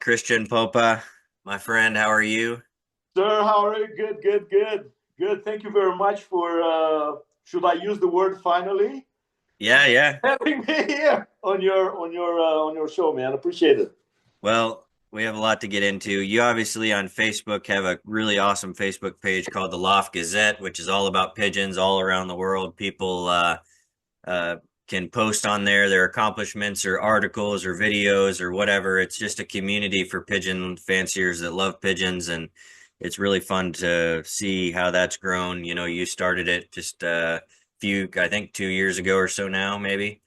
Christian Popa, my friend. How are you? Sir, how are you? Good, good, good, good. Thank you very much for, should I use the word finally? Yeah, yeah. Having me here on your show, man. Appreciate it. Well, we have a lot to get into. You obviously on Facebook have a really awesome Facebook page called the Loft Gazette, which is all about pigeons all around the world. People uh, can post on there their accomplishments or articles or videos or whatever. It's just a community for pigeon fanciers that love pigeons, and it's really fun to see how that's grown. You know, you started it just a few, I think 2 years ago or so now, maybe.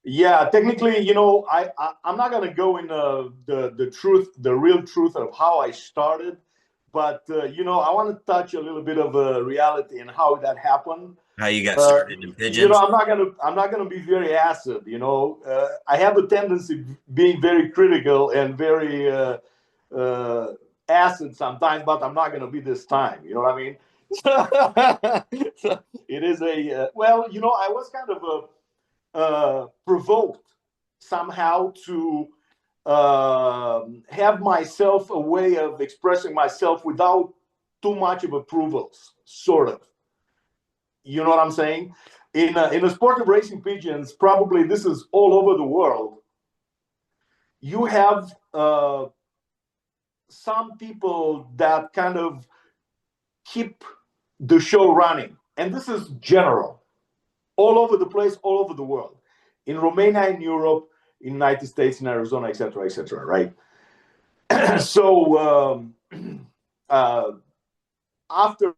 Yeah, technically, I'm not gonna go in the truth, the real truth of how I started, but I want to touch a little bit of reality and how that happened. How you got Uh, started in pigeons? I'm not gonna be very acid. I have a tendency being very critical and very uh, acid sometimes, but I'm not gonna be this time. You know what I mean? So it is well. I was kind of provoked somehow to have myself a way of expressing myself without too much of approvals, sort of. You know what I'm saying? In the sport of racing pigeons, probably this is all over the world. You have some people that kind of keep the show running, and this is general, all over the place, all over the world, in Romania, in Europe, in United States, in Arizona, etc., right? So uh, after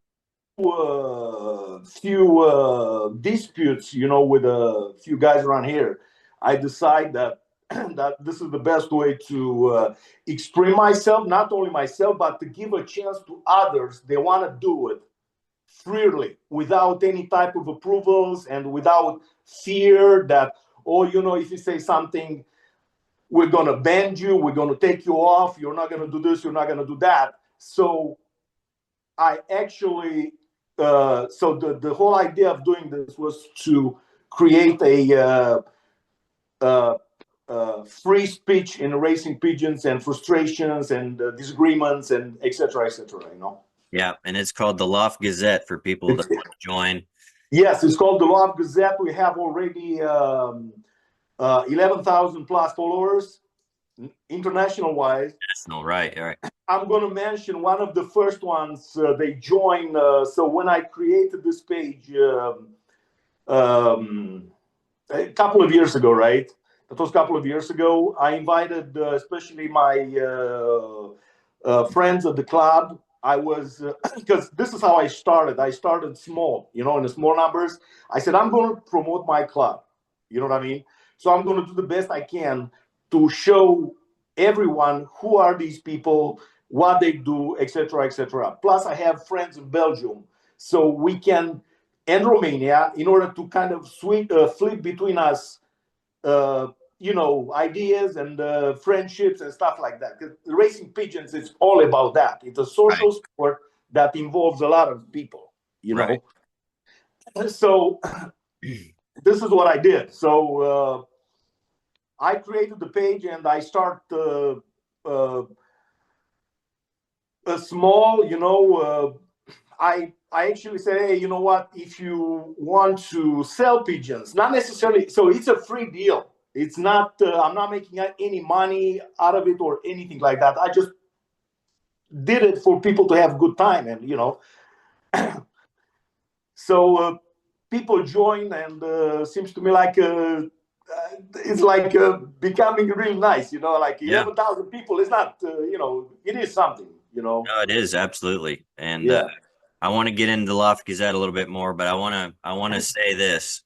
a few disputes, with a few guys around here, I decide that that this is the best way to express myself, not only myself, but to give a chance to others. They want to do it freely, without any type of approvals and without fear that, oh, if you say something, we're going to ban you, we're going to take you off, you're not going to do this, you're not going to do that. So I actually, so the whole idea of doing this was to create free speech in racing pigeons and frustrations and disagreements and etc. Yeah, and it's called the Loft Gazette for people that It's, want to join. yes, it's called the Loft Gazette. We have already 11,000 plus followers international wise. No, right, right. I'm going to mention one of the first ones they joined. So when I created this page um, a couple of years ago, right? That was a couple of years ago. I invited especially my friends at the club. I was because this is how I started. I started small, in the small numbers. I said I'm going to promote my club. You know what I mean? So I'm going to do the best I can to show everyone who are these people, what they do, etc. Plus, I have friends in Belgium, so we can, and Romania, in order to kind of flip between us, ideas and friendships and stuff like that. 'Cause racing pigeons is all about that. It's a Right, social sport that involves a lot of people, you right. know. So this is what I did. So I created the page and I start uh, a small, I actually say, hey, you know what? If you want to sell pigeons, not necessarily, so it's a free deal. It's not. I'm not making any money out of it or anything like that. I just did it for people to have a good time, and so people join, and seems to me like it's like becoming really nice. Like Yeah, 11,000 people. It's not. It is something. no, it is absolutely. And Yeah. I want to get into the Loft Gazette a little bit more, but I want to say this.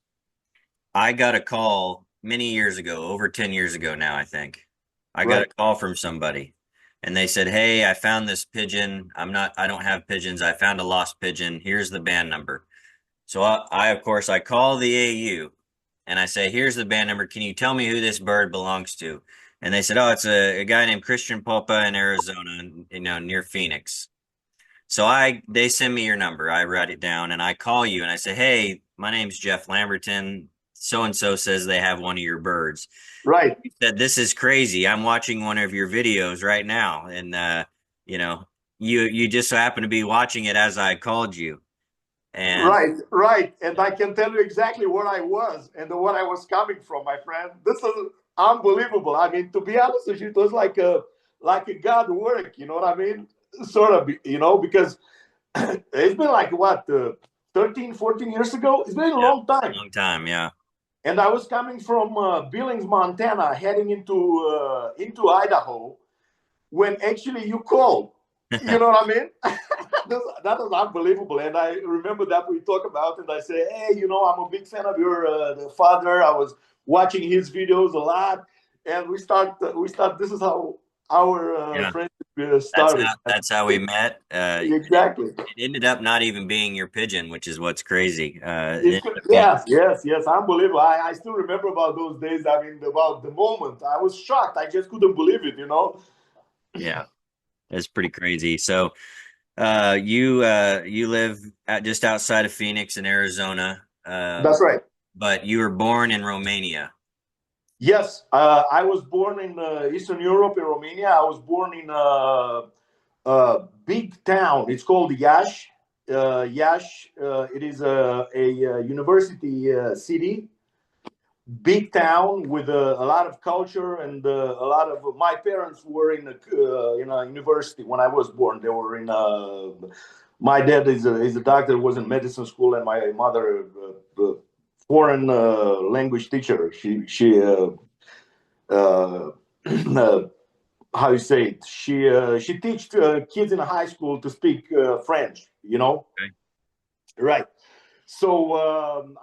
I got a call many years ago, over 10 years ago now, I think. I got a Right. call from somebody and they said, "Hey, I found this pigeon. I don't have pigeons. I found a lost pigeon. Here's the band number." So of course, I call the AU and I say, "Here's the band number. Can you tell me who this bird belongs to?" And they said, "Oh, it's a guy named Christian Popa in Arizona, near Phoenix." So they send me your number. I write it down and I call you and I say, "Hey, my name's Jeff Lamberton. so and so says they have one of your birds. Right. You said, this is crazy. I'm watching one of your videos right now, and you know, you just so happen to be watching it as I called you, and Right, right. And I can tell you exactly where I was and what I was coming from, my friend. This is unbelievable. I mean, to be honest with you, it was like a God work, you know what I mean? Sort of, you know, because it's been like what, 13, 14 years ago? It's been a yeah, long time. long time, yeah. And I was coming from Billings, Montana, heading into Idaho when actually you called. You know what I mean? That was unbelievable. And I remember that we talk about it. And I say, hey, you know, I'm a big fan of your father. I was watching his videos a lot, and we start. This is how our Yeah, friendship that's started. how we met. Exactly. It ended up not even being your pigeon, which is what's crazy. It It ended could, up being, yes, yes, yes, unbelievable. I still remember about those days. I mean, about the moment. I was shocked. I just couldn't believe it. You know. yeah, it's pretty crazy. So, you live just outside of Phoenix in Arizona, That's right. but you were born in Romania. Yes, I was born in Eastern Europe, in Romania. I was born in a big town. It's called Iași. Iași. It is a university city, big town with a lot of culture and a lot of. My parents were in a university when I was born. They were in. My dad is a doctor. Was in medicine school, and my mother, foreign language teacher. She uh, how you say it? She teach kids in high school to speak French. You know, Okay. right? So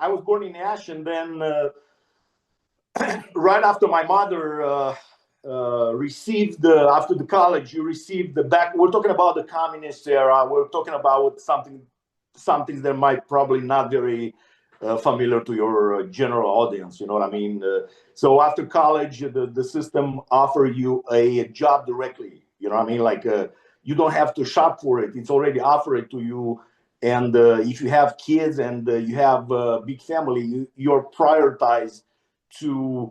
I was born in Ash, and then right after my mother received after the college, you received the back. We're talking about the communist era. We're talking about something that might probably not very familiar to your general audience. You know what I mean? So after college, the system offer you a job directly. You know what I mean? Like you don't have to shop for it; it's already offered to you. And if you have kids and you have a big family, you're prioritized to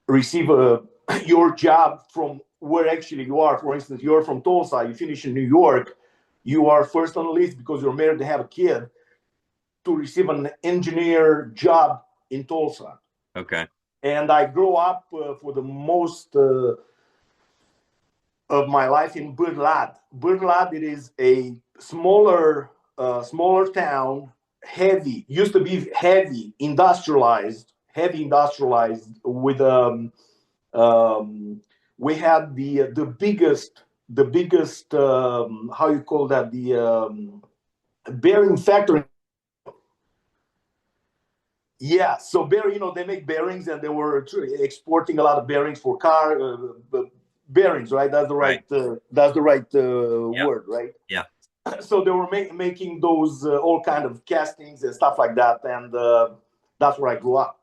receive your job from where actually you are. For instance, you're from Tulsa, you finish in New York, you are first on the list because you're married to have a kid to receive an engineer job in Tulsa. Okay. And I grew up for the most of my life in Bird Lad. Bird Lad, it is a smaller town, heavy, used to be heavy industrialized with we had the biggest how you call that, the bearing factory. Yeah, so they make bearings, and they were exporting a lot of bearings for car bearings, right? That's the Right. right. That's the right Yep. word, right? Yeah. So they were making those all kind of castings and stuff like that, and that's where I grew up.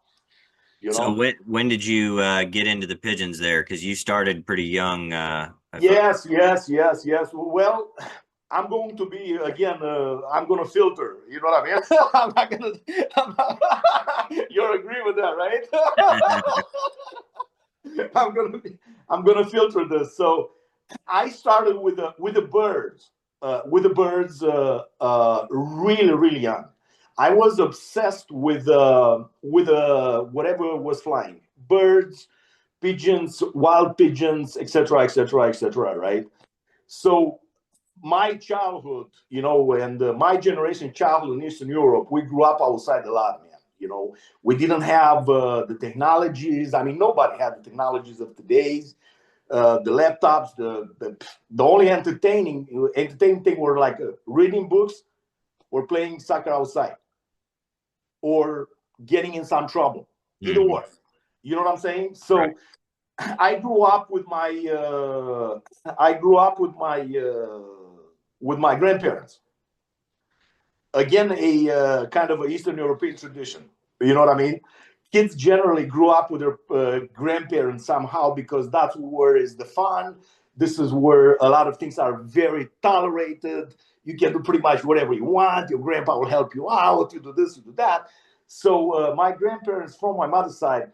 You So know. when did you get into the pigeons there? Because you started pretty young. If I, Yes, yes, yes, yes. Well, I'm going to be again. I'm going to filter. You know what I mean? I'm not going to. You agree with that, right? I'm going to be. I'm going to filter this. So I started with the birds. Really, really young. I was obsessed with whatever was flying, birds, pigeons, wild pigeons, etc., etc., etc. Right. So my childhood, and my generation childhood in Eastern Europe, we grew up outside a lot, man. We didn't have the technologies. I mean, nobody had the technologies of today's. The laptops, the only entertaining thing were like reading books or playing soccer outside or getting in some trouble. Either Mhm. way, you know what I'm saying? Right. So I grew up with my with my grandparents. Again, a kind of an Eastern European tradition. You know what I mean? Kids generally grew up with their grandparents somehow because that's where is the fun. This is where a lot of things are very tolerated. You can do pretty much whatever you want. Your grandpa will help you out. You do this, you do that. So my grandparents from my mother's side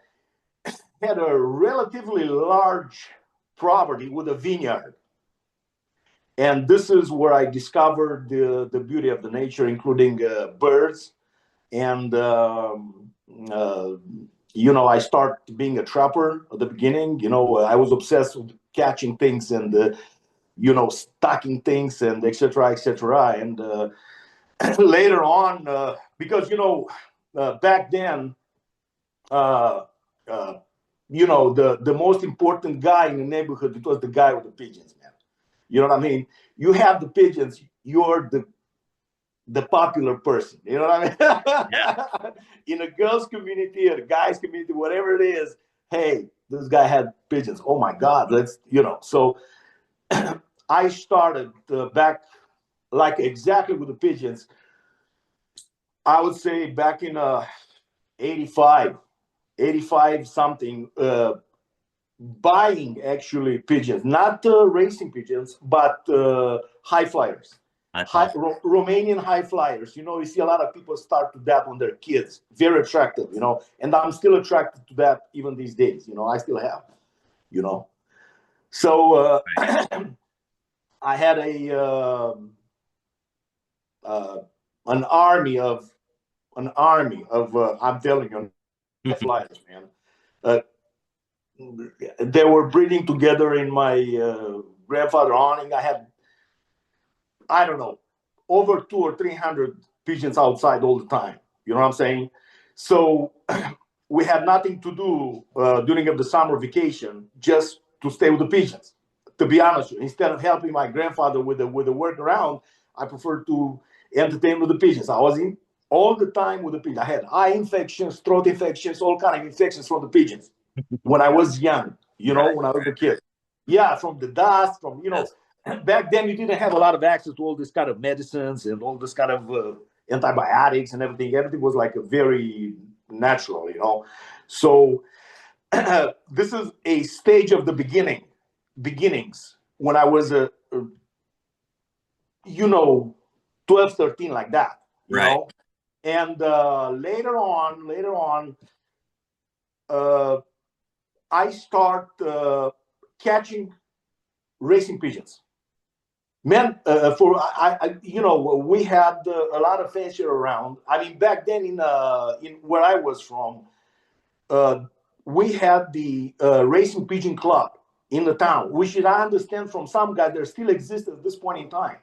had a relatively large property with a vineyard. And this is where I discovered the beauty of the nature, including birds. And, I started being a trapper at the beginning. I was obsessed with catching things and, stocking things and et cetera, et cetera. And later on, because, back then, uh, uh, the most important guy in the neighborhood, it was the guy with the pigeons, man. You know what I mean? You have the pigeons, you're the popular person. You know what I mean? In a girls' community or a guys' community, whatever it is, hey, this guy had pigeons. Oh my God, So I started back like exactly with the pigeons. I would say back in 85, 85 something, buying actually pigeons, not racing pigeons, but high flyers. That's awesome. Romanian high flyers. You see a lot of people start to that when they're kids. Very attractive, and I'm still attracted to that even these days. I still have, So I had an army of I'm telling you, flyers, man. Uh, they were breeding together in my grandfather awning. I had, I don't know, over 200 or 300 pigeons outside all the time. You know what I'm saying? So we had nothing to do during the summer vacation, just to stay with the pigeons. To be honest, instead of helping my grandfather with the work around, I preferred to entertain with the pigeons. I was in all the time with the pigeons. I had eye infections, throat infections, all kind of infections from the pigeons when I was young. Right. When I was a kid. Yeah, from the dust, from Yes. back then you didn't have a lot of access to all this kind of medicines and all this kind of antibiotics and everything. Everything was like a very natural. So this is a stage of the beginnings when I was a 12, 13, like that. Right. And later on, uh, I start catching racing pigeons. Man, we had a lot of fancy around. I mean, back then in where I was from, uh, we had the racing pigeon club in the town, which I understand from some guys there still exists at this point in time.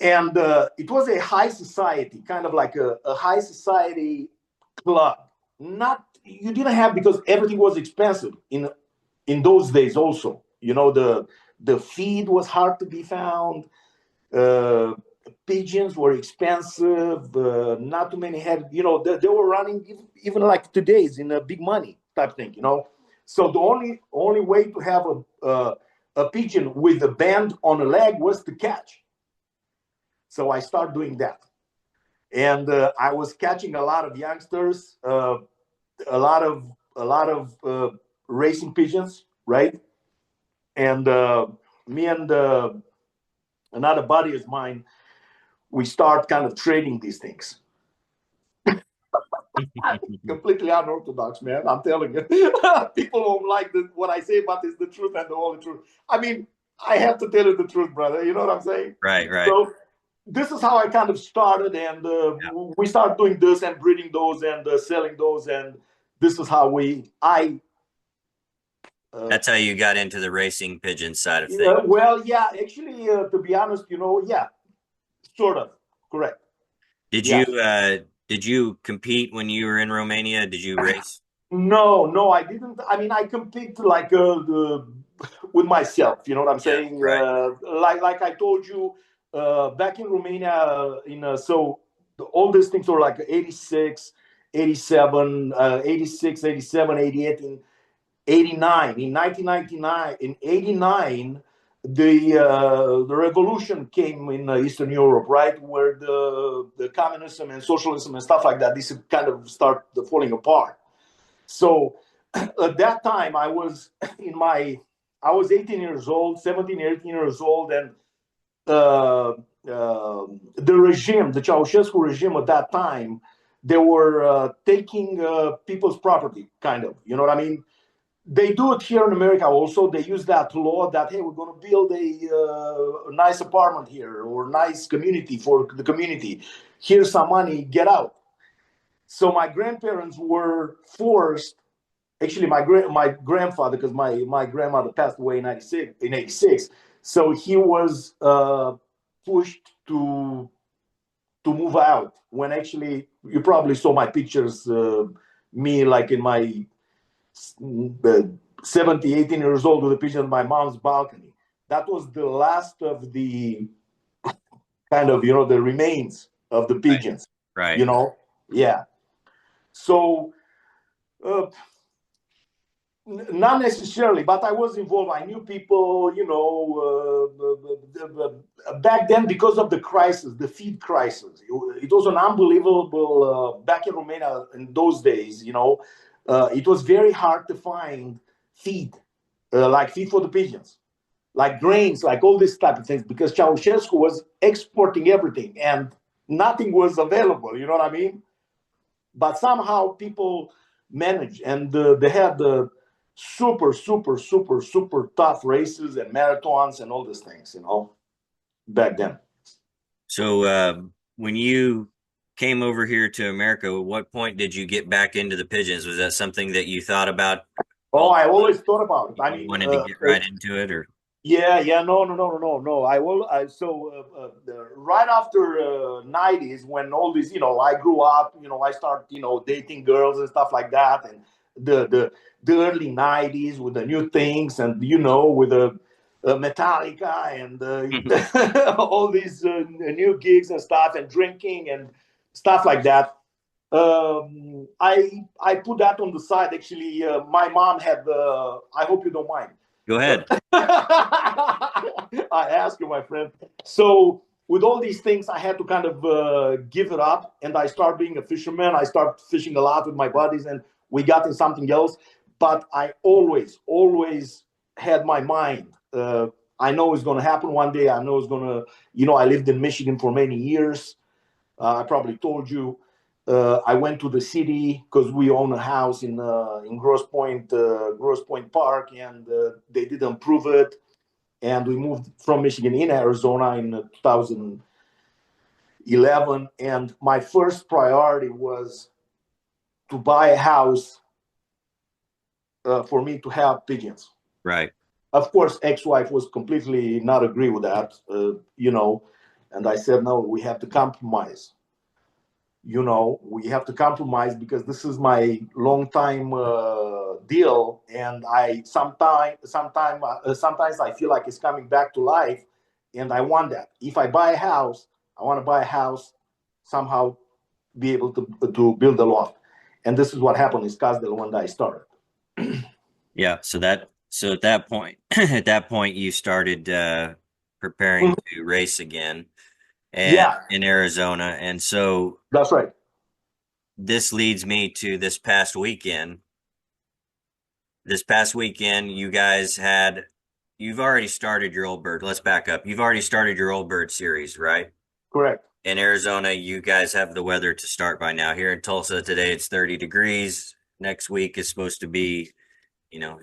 And it was a high society, kind of like a high society club. Not you didn't have, because everything was expensive in those days. Also, the feed was hard to be found. Uh, Pigeons were expensive. Not too many had. They were running even like today's in a big money type thing. So the only way to have a pigeon with a band on a leg was to catch. So I started doing that, and I was catching a lot of youngsters, a lot of racing pigeons, right? And me and another buddy of mine, we start kind of trading these things. Completely unorthodox, man. I'm telling you. People don't like what I say, but it's the truth and the only truth. I mean, I have to tell you the truth, brother. You know what I'm saying? Right. Right. So this is how I kind of started, and Yeah. we started doing this and breeding those and selling those, and this is how I. That's how you got into the racing pigeon side of things. Well, yeah, actually, to be honest, yeah, sort of correct. Did Yeah. you did you compete when you were in Romania? Did you race? No, I didn't. I mean, I compete like with myself. You know what I'm Yeah. saying? Right. Like I told you, back in Romania, so all these things were like 86, 87, 86, 87, 88, and 89. In 1999, in 89, the revolution came in Eastern Europe, right, where the communism and socialism and stuff like that, this kind of start falling apart. So at that time, I was 18 years old, 17, 18 years old, and the regime, the Ceausescu regime at that time, they were taking people's property, kind of. You know what I mean? They do it here in America also. They use that law that, hey, we're going to build a nice apartment here or nice community for the community. Here's some money, get out. So my grandparents were forced. Actually, my grandfather, because my grandmother passed away in '86, so he was pushed to move out. When actually, you probably saw my pictures, me like in my 70, 18 years old with a picture of my mom's balcony. That was the last of the kind of, the remains of the Right. pigeons. Right. Yeah. So uh, not necessarily, but I was involved. I knew people, back then because of the crisis, the feed crisis. It was an unbelievable, back in Romania in those days, it was very hard to find feed, like feed for the pigeons, like grains, like all these type of things, because Ceausescu was exporting everything and nothing was available, you know what I mean? But somehow people managed, and they had the super, super, super, super tough races and marathons and all these things, back then. So when you came over here to America, at what point did you get back into the pigeons? Was that something that you thought about Oh, all I always thought about it. I you mean, wanted to get right into it, or? yeah, yeah, no, no, no, no, no, no. Right after '90s, when all this, I grew up, I started, dating girls and stuff like that, and the early '90s with the new things, and with the Metallica and all these new gigs and stuff, and drinking and stuff like that. I put that on the side. Actually, my mom had. I hope you don't mind. Go ahead. I ask you, my friend. So with all these things, I had to kind of give it up, and I started being a fisherman. I started fishing a lot with my buddies, and we got in something else. But I always, always had my mind. I know it's going to happen one day. I know it's going to. I lived in Michigan for many years. I probably told you. I went to the city because we own a house in Grosse Pointe Park, and they didn't improve it. And we moved from Michigan in Arizona in 2011. And my first priority was to buy a house for me to have pigeons. Right. Of course, ex-wife was completely not agree with that, and I said, no, we have to compromise. We have to compromise because this is my long time deal, and I sometimes I feel like it's coming back to life, and I want that. If I buy a house, I want to buy a house somehow, be able to build a loft, and this is what happened in Scottsdale when I started. Yeah. So at that point, at that point, you started preparing to race again, and Yeah, in Arizona, and so that's right. this leads me to this past weekend. This past weekend, you've already started your old bird. Let's back up. You've already started your old bird series, right? Correct. In Arizona, you guys have the weather to start by now. Here in Tulsa today, it's 30 degrees. Next week is supposed to be,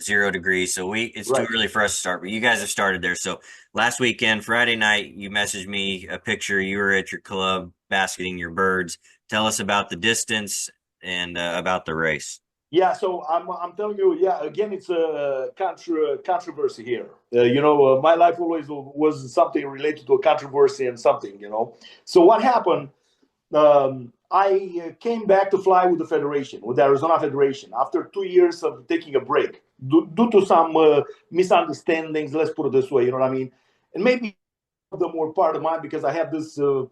0 degrees. So it's too Right. early for us to start, but you guys have started there. So last weekend, Friday night, you messaged me a picture. You were at your club basketing your birds. Tell us about the distance and about the race. Yeah, so I'm telling you, yeah. Again, it's a controversy here. My life always was something related to a controversy and something. So what happened? I came back to fly with the federation, with the Arizona Federation, after 2 years of taking a break due to some misunderstandings. Let's put it this way. You know what I mean? And maybe them were part of mine because I have this uh,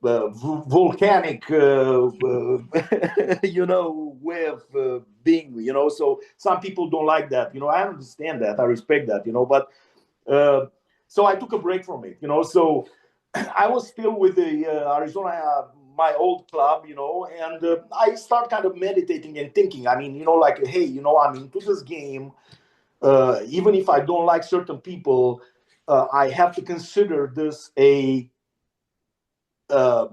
volcanic, way of being. So some people don't like that. I understand that. I respect that. But so I took a break from it. So I was still with the Arizona, my old club. And I start kind of meditating and thinking. I mean, like, hey, I'm into this game. Even if I don't like certain people, I have to consider this uh,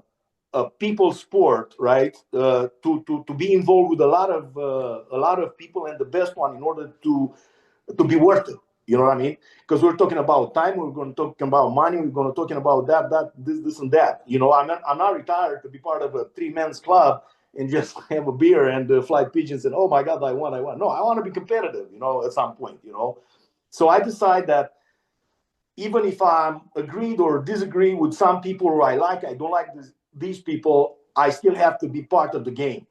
a people sport, right? To be involved with a lot of people, and the best one in order to be worth it. You know what I mean? Because we're talking about time, we're going to talking about money, we're going to talking about this, and that. You know, I'm not retired to be part of a 3-man's club and just have a beer and fly pigeons and oh my God, I won. No, I want to be competitive. You know, at some point. You know, so I decide that even if I'm agreed or disagree with some people who I don't like these people, I still have to be part of the game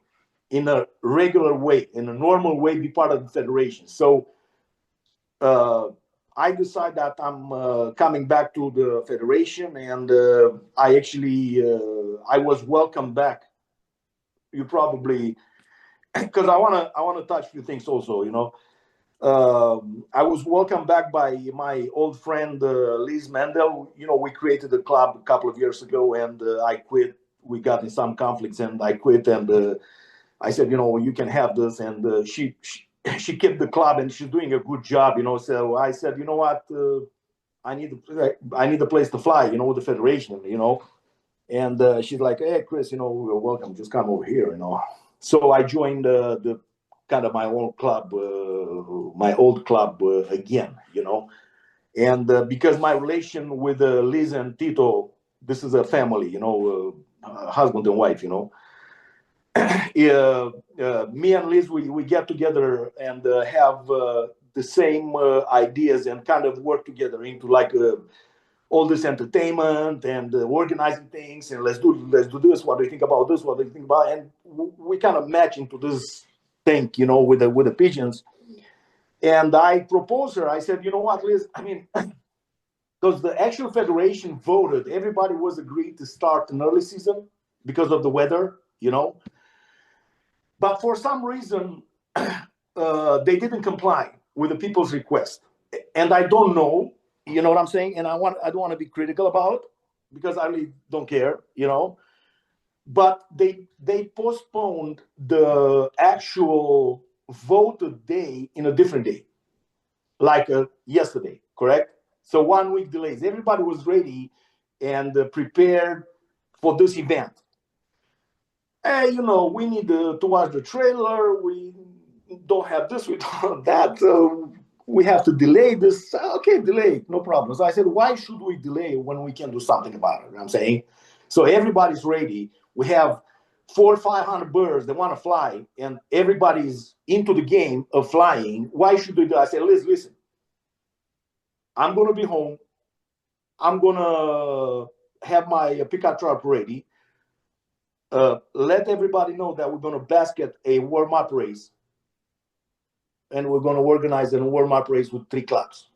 in a regular way, in a normal way, be part of the federation. So uh, I decide that I'm coming back to the federation, and I was welcomed back. You probably because I wanna touch a few things also. You know, I was welcomed back by my old friend Liz Mendel. You know, we created a club a couple of years ago, and I quit. We got in some conflicts, and I quit. And I said, you know, you can have this. And she kept the club, and she's doing a good job. You know, so I said, you know what, I need a place to fly. You know, with the federation. You know, and she's like, hey, Chris, you know, you're welcome. Just come over here. You know, so I joined the kind of my old club again, you know. And because my relation with Liz and Tito, this is a family, you know, husband and wife, you know. Me and Liz, we get together and have the same ideas and kind of work together into like all this entertainment and organizing things and let's do this. What do you think about this? What do you think about? And we kind of match into this thing, you know, with the pigeons. And I proposed her. I said, you know what, Liz? I mean, because the actual federation voted, everybody was agreed to start an early season because of the weather, you know. But for some reason, they didn't comply with the people's request, and I don't know. You know what I'm saying? And I don't want to be critical about it because I really don't care, you know. But they postponed the actual voted day in a different day, like yesterday, correct? So 1 week delays. Everybody was ready and prepared for this event. Hey, you know, we need to watch the trailer. We don't have this, we don't have that. We have to delay this. Okay, delay, no problem. So I said, why should we delay when we can do something about it? You know what I'm saying? So everybody's ready. We have 400 or 500 birds that want to fly, and everybody's into the game of flying. Why should we do? I said, Liz, listen, I'm going to be home. I'm going to have my pickup truck ready. Let everybody know that we're going to basket a warm-up race, and we're going to organize a warm-up race with 3 clubs.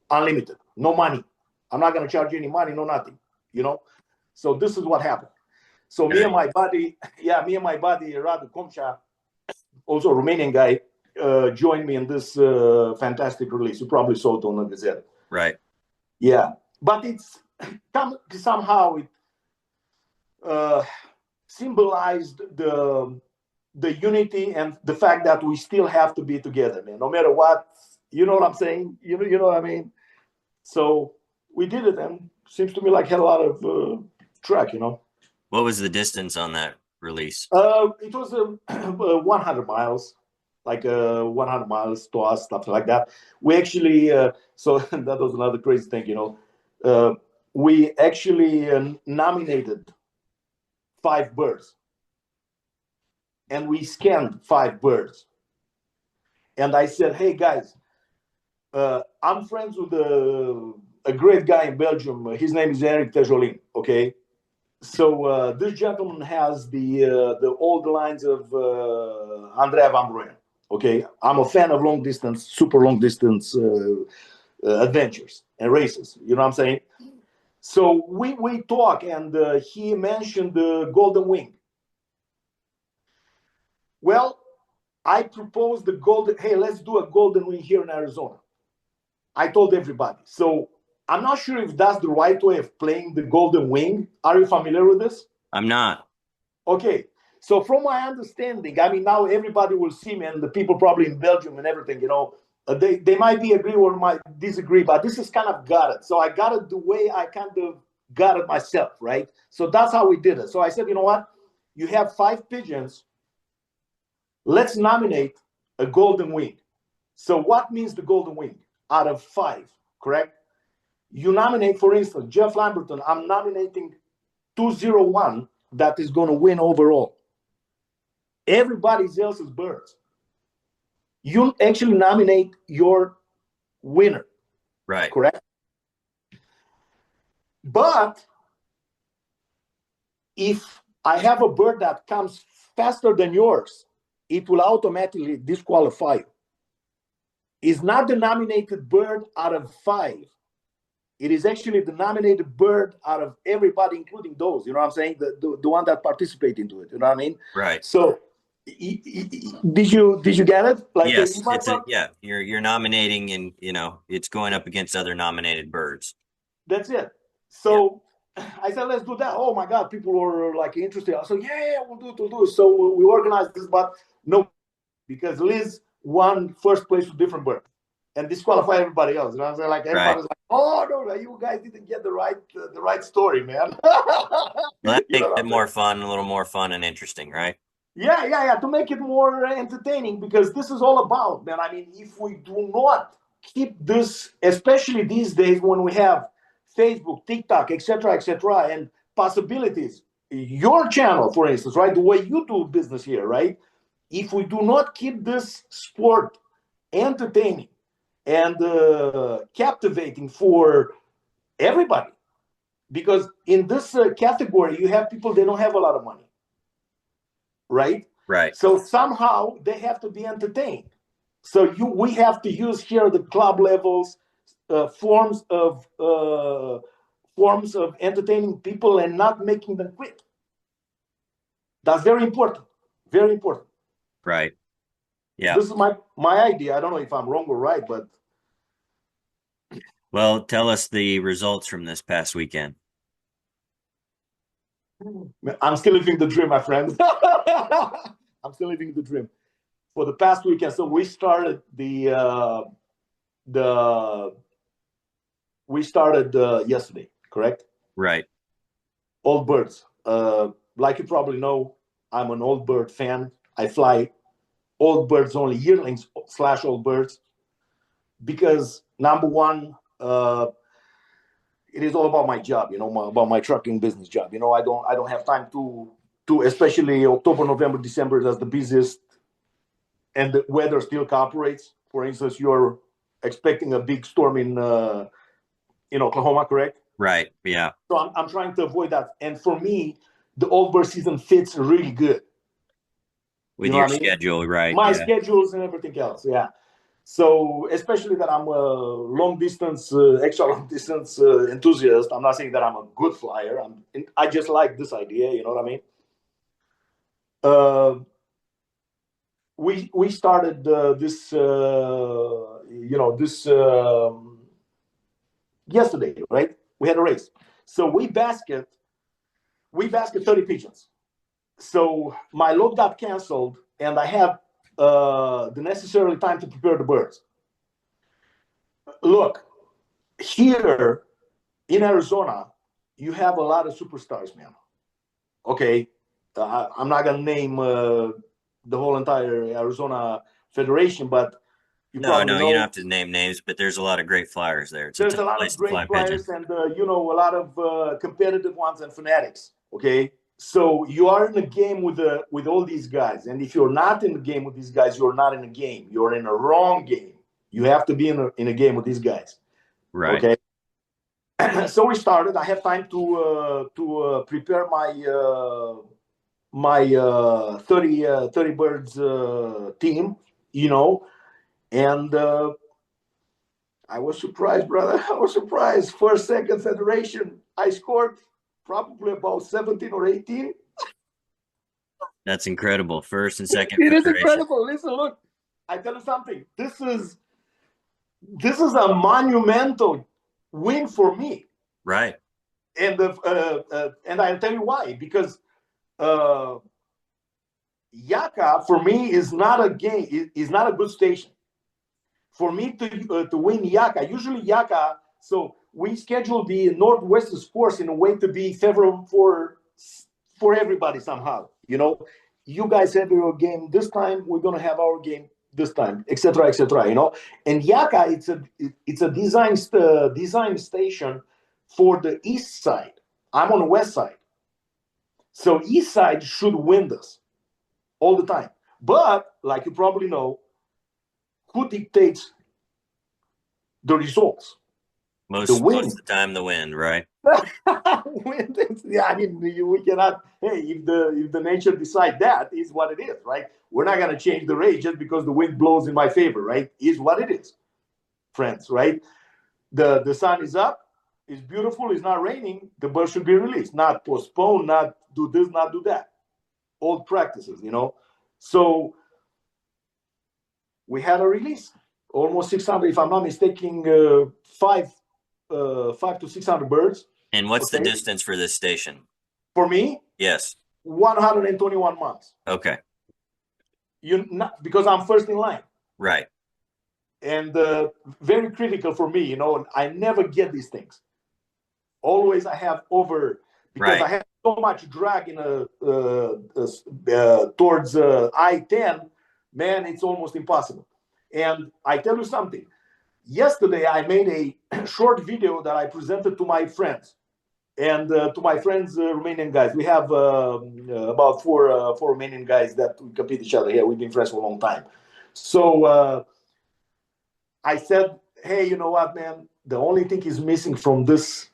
Unlimited, no money. I'm not going to charge you any money, no nothing, you know? So this is what happened. So me and my buddy, Radu Komcha, also a Romanian guy, joined me in this fantastic release. You probably saw it on the Gazette. Right. Yeah. But it's somehow it symbolized the unity and the fact that we still have to be together, man. No matter what, you know what I'm saying? You know what I mean? So we did it, and seems to me like had a lot of track, you know. What was the distance on that release? It was 100 miles, like 100 miles to us, stuff like that. We actually, so that was another crazy thing, you know. We actually nominated 5 birds, and we scanned 5 birds. And I said, hey guys, I'm friends with a great guy in Belgium. His name is Eric Tejolin. Okay, so this gentleman has the all the lines of Andrea Van Brooyen. Okay, I'm a fan of long distance, super long distance adventures and races. You know what I'm saying? So we talk, and he mentioned the Golden Wing. Well, I proposed the golden. Hey, let's do a Golden Wing here in Arizona. I told everybody. So I'm not sure if that's the right way of playing the Golden Wing. Are you familiar with this? I'm not. Okay. So from my understanding, I mean, now everybody will see me, and the people probably in Belgium and everything, you know, They might be agree or might disagree, but this is kind of got it. So I got it the way I kind of got it myself, right? So that's how we did it. So I said, you know what? You have 5 pigeons. Let's nominate a golden wing. So what means the golden wing? Out of 5, correct? You nominate, for instance, Jeff Lamberton. I'm nominating 201 that is going to win overall. Everybody else's birds. You actually nominate your winner, Right. correct? But if I have a bird that comes faster than yours, it will automatically disqualify you. It's not the nominated bird out of 5. It is actually the nominated bird out of everybody, including those, you know what I'm saying? The one that participate into it, you know what I mean? Right. So did you get it? Like Yes, yeah. You're nominating, and it's going up against other nominated birds. That's it. So I said, let's do that. Oh my God, people were like interested. I said, yeah, we'll do it. So we organized this, but no, because Liz won first place with different bird and disqualify everybody else. You know what I'm saying? Like everybody's like, oh no, you guys didn't get the right story, man. Well, that makes it more fun, a little more fun and interesting, right? Yeah. To make it more entertaining, because this is all about, man. I mean, if we do not keep this, especially these days when we have Facebook, TikTok, etc., and possibilities. Your channel, for instance, right? The way you do business here, right? If we do not keep this sport entertaining and captivating for everybody, because in this category, you have people, they don't have a lot of money, right? Right. So somehow they have to be entertained. So we have to use here the club levels, forms of entertaining people and not making them quit. That's very important. Very important. Right. Yeah. This is my idea. I don't know if I'm wrong or right, but well, tell us the results from this past weekend. I'm still living the dream, my friend. I'm still living the dream. For the past weekend, so we started yesterday, correct? Right. Old birds. Like you probably know, I'm an old bird fan. I fly old birds only, yearlings / old birds, because number one, it is all about my job, about my trucking business job. I don't have time to especially October, November, December, that's the busiest, and the weather still cooperates. For instance, you're expecting a big storm in Oklahoma, correct? Right. Yeah. So I'm trying to avoid that. And for me, the old bird season fits really good with your schedule, right? My schedules and everything else. Yeah. So especially that I'm a long distance, extra long distance enthusiast. I'm not saying that I'm a good flyer. I just like this idea. You know what I mean? We started this yesterday, right? We had a race. So we basket 30 pigeons. So my load got canceled, and I have the necessary time to prepare the birds. Look, here in Arizona, you have a lot of superstars, man. Okay, I'm not gonna name the whole entire Arizona Federation, but you don't have to name names, but there's a lot of great flyers there. There's a lot of great flyers, and a lot of competitive ones and fanatics. Okay, so you are in a game with all these guys, and if you're not in the game with these guys, you're not in a game. You're in a wrong game. You have to be in a game with these guys. Right. Okay. So we started. I have time to prepare my 30 birds team, and I was surprised, brother. I was surprised. First, second federation, I scored probably about 17 or 18. That's incredible. First and second. It is incredible. Listen, look, I tell you something. This is a monumental win for me. Right. And I'll tell you why. Because Yaka for me is not a game. Is not a good station. For me to win Yaka, usually Yaka, so we schedule the Northwestern sports in a way to be favorable for everybody somehow. You know, you guys have your game this time, we're gonna have our game this time, etc., etc. You know, and Yaka, it's a design station for the east side. I'm on the west side, so east side should win this all the time. But like you probably know, who dictates the results? The Most wind. of the time, the wind, right? Wind yeah, I mean, we cannot. Hey, if the nature decide that, is what it is, right? We're not gonna change the race just because the wind blows in my favor, right? Is what it is, friends, right? The sun is up, it's beautiful, it's not raining. The bird should be released, not postponed, not do this, not do that. Old practices, you know. So we had a release, almost 600, if I'm not mistaken, five to 600 birds. And what's the Okay, distance for this station? for me, Yes. 121 miles. Okay. You not because I'm first in line, Right. and very critical for me. You know, I never get these things. Always I have over because Right. I have so much drag in towards I-10. Man, it's almost impossible. And I tell you something. Yesterday I made a short video that I presented to my friends and to my friends, Romanian guys. We have about four Romanian guys that we compete each other. Yeah, we've been friends for a long time. So I said, hey, you know what, man? The only thing is missing from this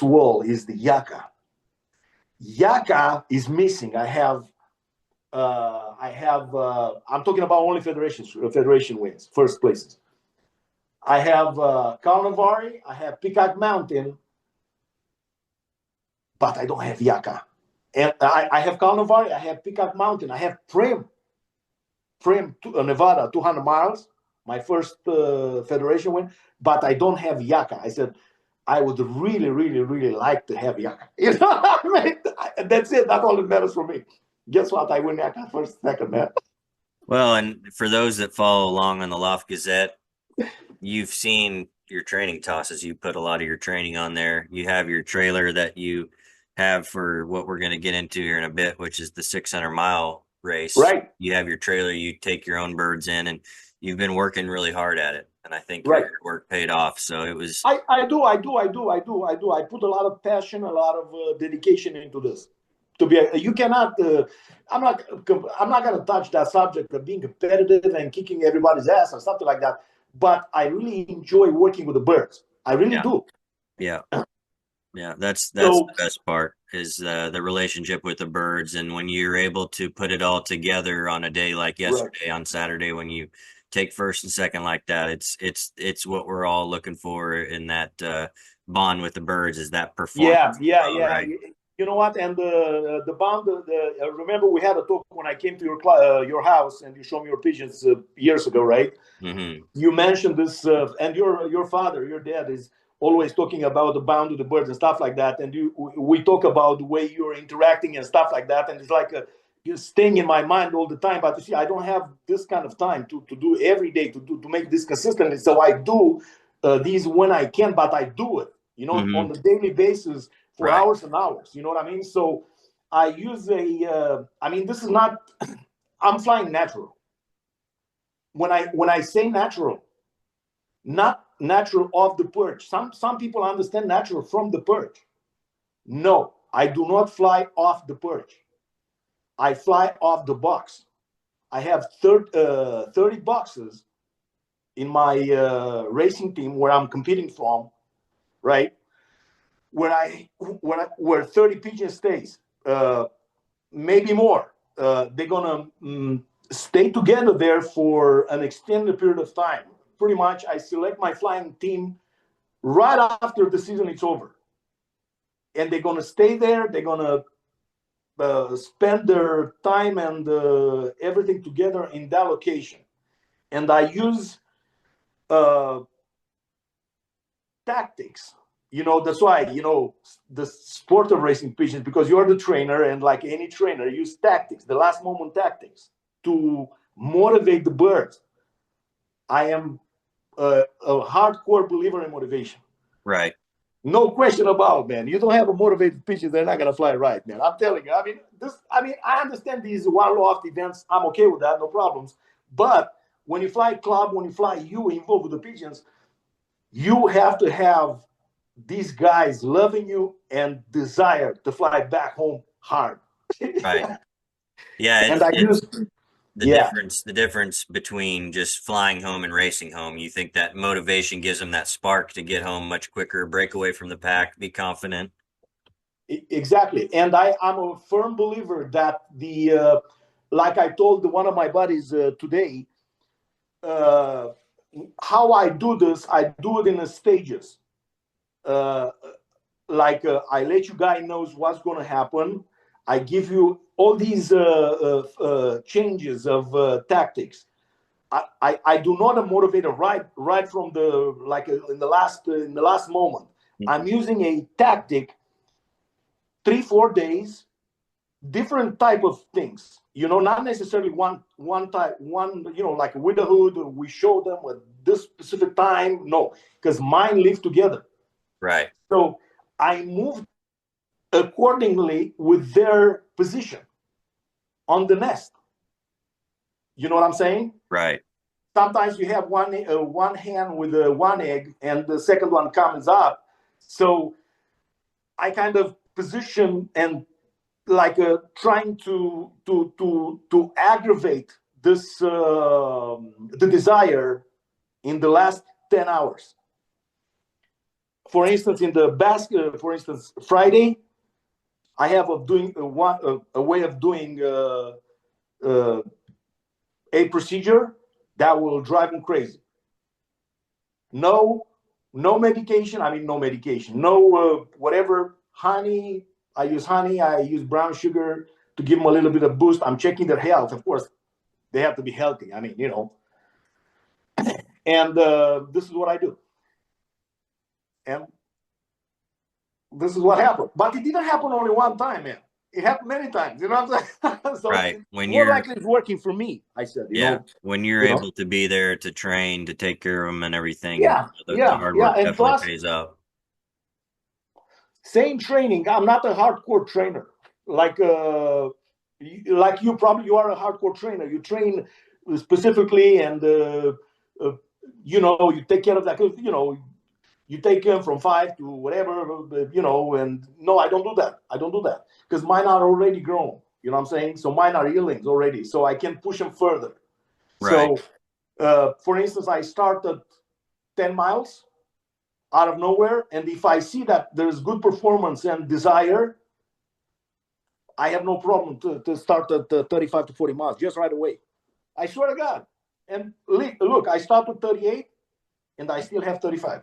wall is the Yaka. Yaka is missing. I'm talking about only federation wins, first places. I have Carnavari, I have Peacock Mountain, but I don't have Yaka. And I have Carnavari, I have Peacock Mountain, I have Prim, Nevada, 200 miles, my first federation win, but I don't have Yaka. I said, I would really, really, really like to have Yaka. You know what I mean? That's it. That's all that matters for me. Guess what? I win Yaka first, second, man. Well, and for those that follow along on the Loft Gazette, you've seen your training tosses. You put a lot of your training on there. You have your trailer that you have for what we're going to get into here in a bit, which is the 600-mile race. Right. You have your trailer, you take your own birds in, and you've been working really hard at it. And I think Right. your work paid off. So it was. I do. I put a lot of passion, a lot of dedication into this. You cannot. I'm not. I'm not going to touch that subject of being competitive and kicking everybody's ass or something like that. But I really enjoy working with the birds. I really do. Yeah. Yeah, that's So, the best part is the relationship with the birds, and when you're able to put it all together on a day like yesterday on Saturday, when you take first and second like that, it's what we're all looking for in that bond with the birds is that performance. yeah. Right. You know what? And the bond. Remember we had a talk when I came to your house and you showed me your pigeons years ago, right? Mm-hmm. You mentioned this, and your father, your dad, is always talking about the bond with the birds and stuff like that. And we talk about the way you're interacting and stuff like that. And it's like you're staying in my mind all the time. But you see, I don't have this kind of time to do every day to make this consistent. So I do these when I can, but I do it, you know, Mm-hmm. on the daily basis for Right. hours and hours. You know what I mean? So I use I mean, this is not. I'm flying natural. When I say natural, not natural off the perch. Some people understand natural from the perch. No, I do not fly off the perch. I fly off the box. I have 30 boxes in my racing team where I'm competing from, right? Where 30 pigeons stays, maybe more. They're gonna stay together there for an extended period of time. Pretty much, I select my flying team right after the season is over, and they're gonna stay there. They're gonna spend their time and everything together in that location. And I use uh, tactics. You know, that's why, you know, the sport of racing pigeons, because you're the trainer, and like any trainer, use tactics, the last moment tactics to motivate the birds. I am a hardcore believer in motivation. Right. No question about, man. You don't have a motivated pigeon, they're not gonna fly right, man. I'm telling you. I understand these one loft events. I'm okay with that, no problems. But when you fly club, when you fly you involved with the pigeons, you have to have these guys loving you and desire to fly back home hard. Right. Yeah, And I use, yeah, the difference between just flying home and racing home. You think that motivation gives them that spark to get home much quicker, break away from the pack, be confident. exactly. And I'm a firm believer that like I told one of my buddies today, uh, how I do this, I do it in the stages. Uh, I let you guys knows what's going to happen. I give you all these changes of tactics. I do not motivate a right from the in the last moment. I'm using a tactic 3-4 days, different type of things. Not necessarily one type one. Like with the hood, we show them at this specific time. No, because mine live together. Right. So I move accordingly with their position on the nest. You know what I'm saying? Right. Sometimes you have one hen with one egg, and the second one comes up. So I kind of position and trying to aggravate this the desire in the last 10 hours. For instance, in the basket, for instance, Friday, I have a way of doing uh, a procedure that will drive them crazy. No medication. I mean, no medication. No whatever honey. I use honey. I use brown sugar to give them a little bit of boost. I'm checking their health. Of course, they have to be healthy. I mean, And this is what I do. And this is what happened. But it didn't happen only one time, man. It happened many times. You know what I'm saying? So Right. When more you're likely it's working for me. I said, Yeah, when you're you know. able to be there to train, to take care of them and everything, Yeah, the hard work and definitely plus pays off. same training. I'm not a hardcore trainer like you are a hardcore trainer. You train specifically, and you take care of that. You take them from 5 to whatever, and no, I don't do that. I don't do that because mine are already grown. You know what I'm saying? So mine are yearlings already, so I can push them further. Right. So, for instance, I start at 10 miles out of nowhere, and if I see that there's good performance and desire, I have no problem to start at 35 to 40 miles just right away. I swear to God. And look, I start with 38, and I still have 35.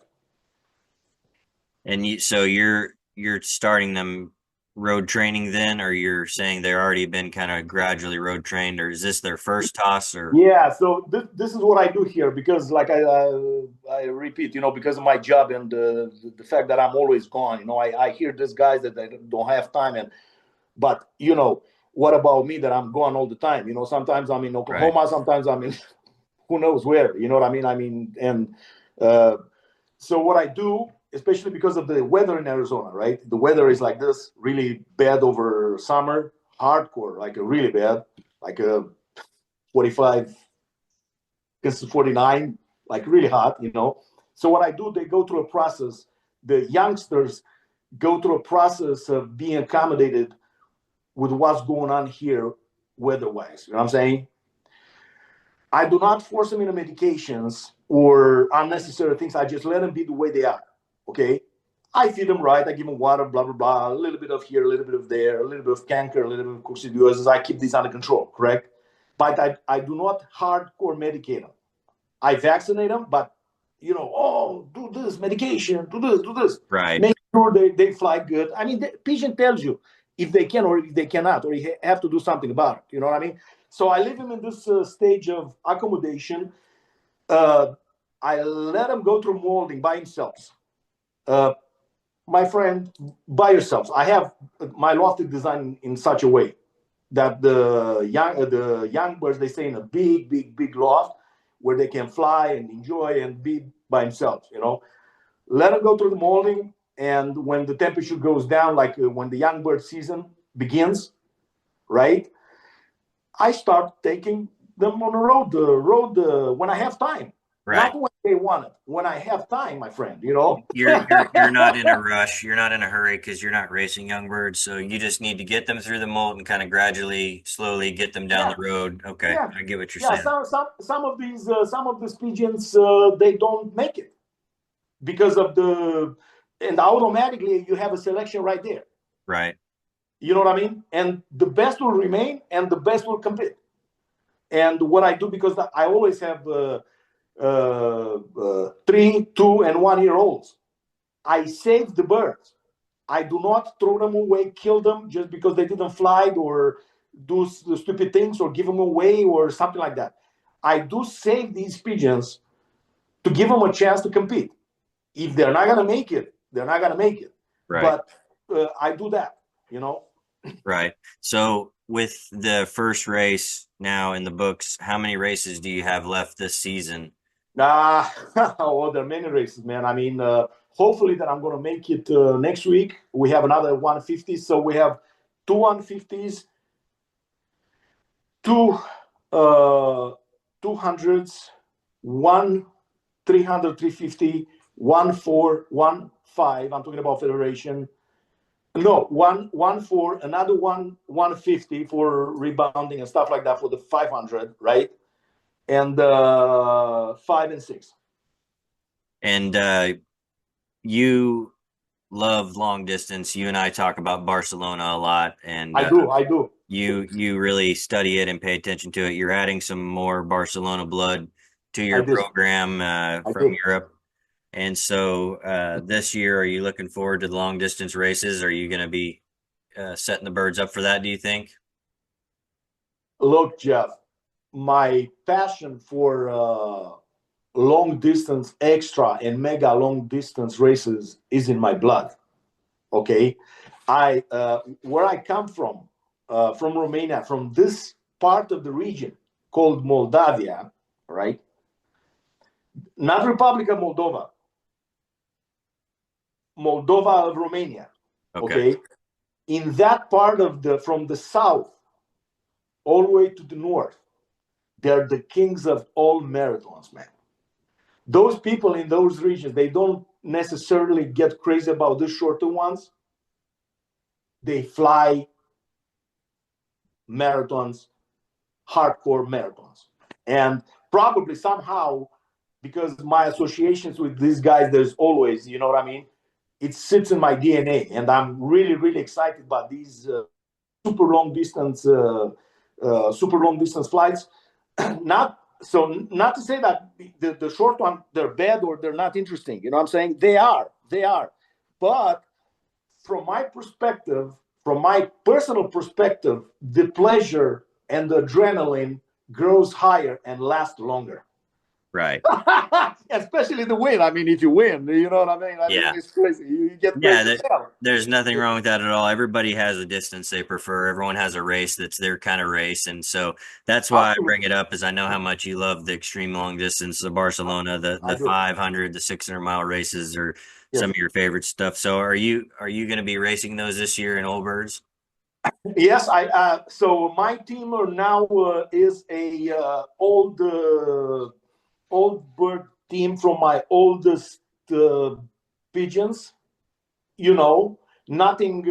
And so you're starting them road training then, or you're saying they're already been kind of gradually road trained, or is this their first toss or Yeah, so this is what I do here because, like I repeat, because of my job and the fact that I'm always gone. I hear these guys that they don't have time, but what about me that I'm gone all the time? Sometimes I'm in right? Oklahoma, sometimes I'm in who knows where. You know what I mean? And uh, so what I do, especially because of the weather in Arizona, right? The weather is like this, really bad over summer, hardcore, like a really bad, like a 45 against 49, like really hot. So what I do, they go through a process. The youngsters go through a process of being accommodated with what's going on here weather-wise. You know what I'm saying? I do not force them into medications or unnecessary things. I just let them be the way they are. Okay. I feed them right. I give them water, blah, blah, blah. A little bit of here, a little bit of there, a little bit of canker, a little bit of coccidiosis. I keep this under control, correct? But I do not hardcore medicate them. I vaccinate them, but do this medication, do this. Right. Make sure they fly good. I mean, the patient tells you if they can or if they cannot, or you have to do something about it. You know what I mean? So I leave them in this stage of accommodation. Uh, I let them go through molding by themselves. Uh, my friend, by yourselves. I have my lofted design in such a way that the young birds, they stay in a big loft where they can fly and enjoy and be by themselves, you know. Let them go through the molding, and when the temperature goes down, like when the young bird season begins, right? I start taking them on the road when I have time, Right. not when they want it. When I have time, my friend, you know. You're not in a rush. You're not in a hurry because you're not racing young birds. So you just need to get them through the molt and kind of gradually, slowly get them down Yeah, the road. Okay, yeah, I get what you're yeah. saying. Some of these pigeons they don't make it because of the, and automatically you have a selection right there. Right. You know what I mean? And the best will remain, and the best will compete. And what I do, because I always have 3, 2, and 1 year olds. I save the birds. I do not throw them away, kill them just because they didn't fly, or do stupid things, or give them away, or something like that. I do save these pigeons to give them a chance to compete. If they're not gonna make it, they're not gonna make it. Right. But I do that, you know. Right. So with the first race now in the books, how many races do you have left this season? Oh, there are many races, man. I mean, hopefully that I'm going to make it next week. We have another 150, so we have two 150s, two 200s, one 300, 350, one 4, one 5. I'm talking about Federation. No, one 4, another one 150 for rebounding and stuff like that for the 500, right? And 5 and 6. And you love long distance. You and I talk about Barcelona a lot, and I do. you really study it and pay attention to it. You're adding some more Barcelona blood to I your did. program I from did. Europe. And so this year, are you looking forward to the long distance races? Are you going to be setting the birds up for that, do you think? Look, Jeff, my passion for long distance extra and mega long distance races is in my blood. Okay, I where I come from Romania, from this part of the region called Moldavia, right? Not Republic of Moldova, Moldova of Romania. Okay. Okay, in that part of the, from the south all the way to the north, they're the kings of all marathons, man. Those people in those regions, they don't necessarily get crazy about the shorter ones. They fly marathons, hardcore marathons. And probably somehow, because my associations with these guys, there's always, you know what I mean? It sits in my DNA. And I'm really, really excited about these super long distance, super long distance flights. Not so, not to say that the short one they're bad or they're not interesting. You know what I'm saying? They are. But from my perspective, from my personal perspective, the pleasure and the adrenaline grows higher and lasts longer. Right. Especially the win. I mean, if you win, you know what I mean? I mean, Yeah. it's crazy. You get Yeah. paid to sell. There's nothing wrong with that at all. Everybody has a distance they prefer. Everyone has a race that's their kind of race. And so that's why I bring Absolutely. it up, is I know how much you love the extreme long distance, the Barcelona, I the do. 500, the 600-mile races are some Yes. of your favorite stuff. So are you going to be racing those this year in Old Birds? Yes, I. So my team now is a old bird team from my oldest pigeons. You know, nothing,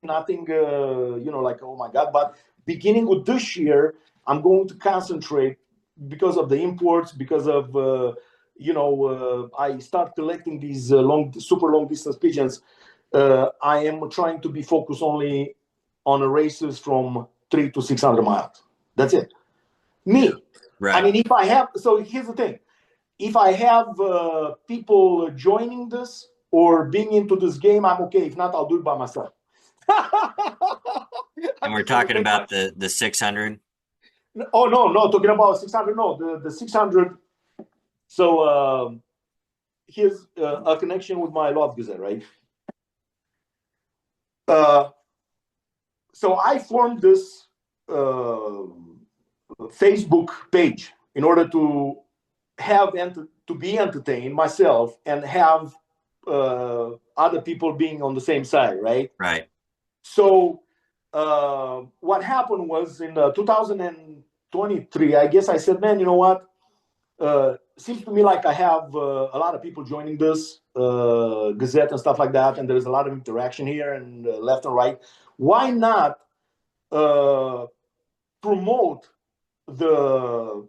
nothing. Like, oh my god. But beginning with this year, I'm going to concentrate because of the imports, because of I start collecting these super long distance pigeons. I am trying to be focused only on races from 300 to 600 miles. That's it. Yeah. Me. I Right. mean, if I have, so here's the thing. If I have people joining this or being into this game, I'm okay. If not, I'll do it by myself. And I'm we're just going to talking take my. about the 600. Oh, no, no, talking about 600. No, the 600. So here's a connection with my Loft Gazette, right? Uh, so I formed this Facebook page. in order to have and to be entertained myself and have other people being on the same side, right? Right. So what happened was in 2023, I guess I said, man, you know what? Seems to me like I have a lot of people joining this Gazette and stuff like that, and there's a lot of interaction here and left and right. Why not promote the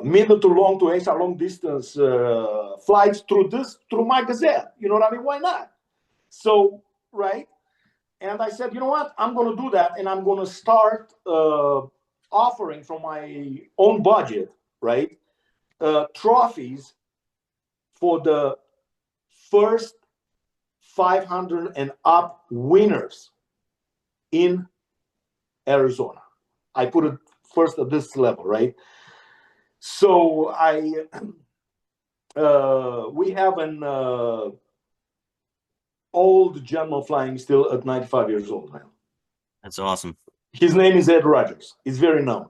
middle to long to extra long distance flights through my Gazette? You know what I mean? Why not? So, right. And I said, you know what? I'm going to do that, and I'm going to start offering from my own budget, right? Trophies for the first 500 and up winners in Arizona. I put it first at this level, right? So we have an old general flying still at 95 years old now. That's awesome. His name is Ed Rogers. He's very known.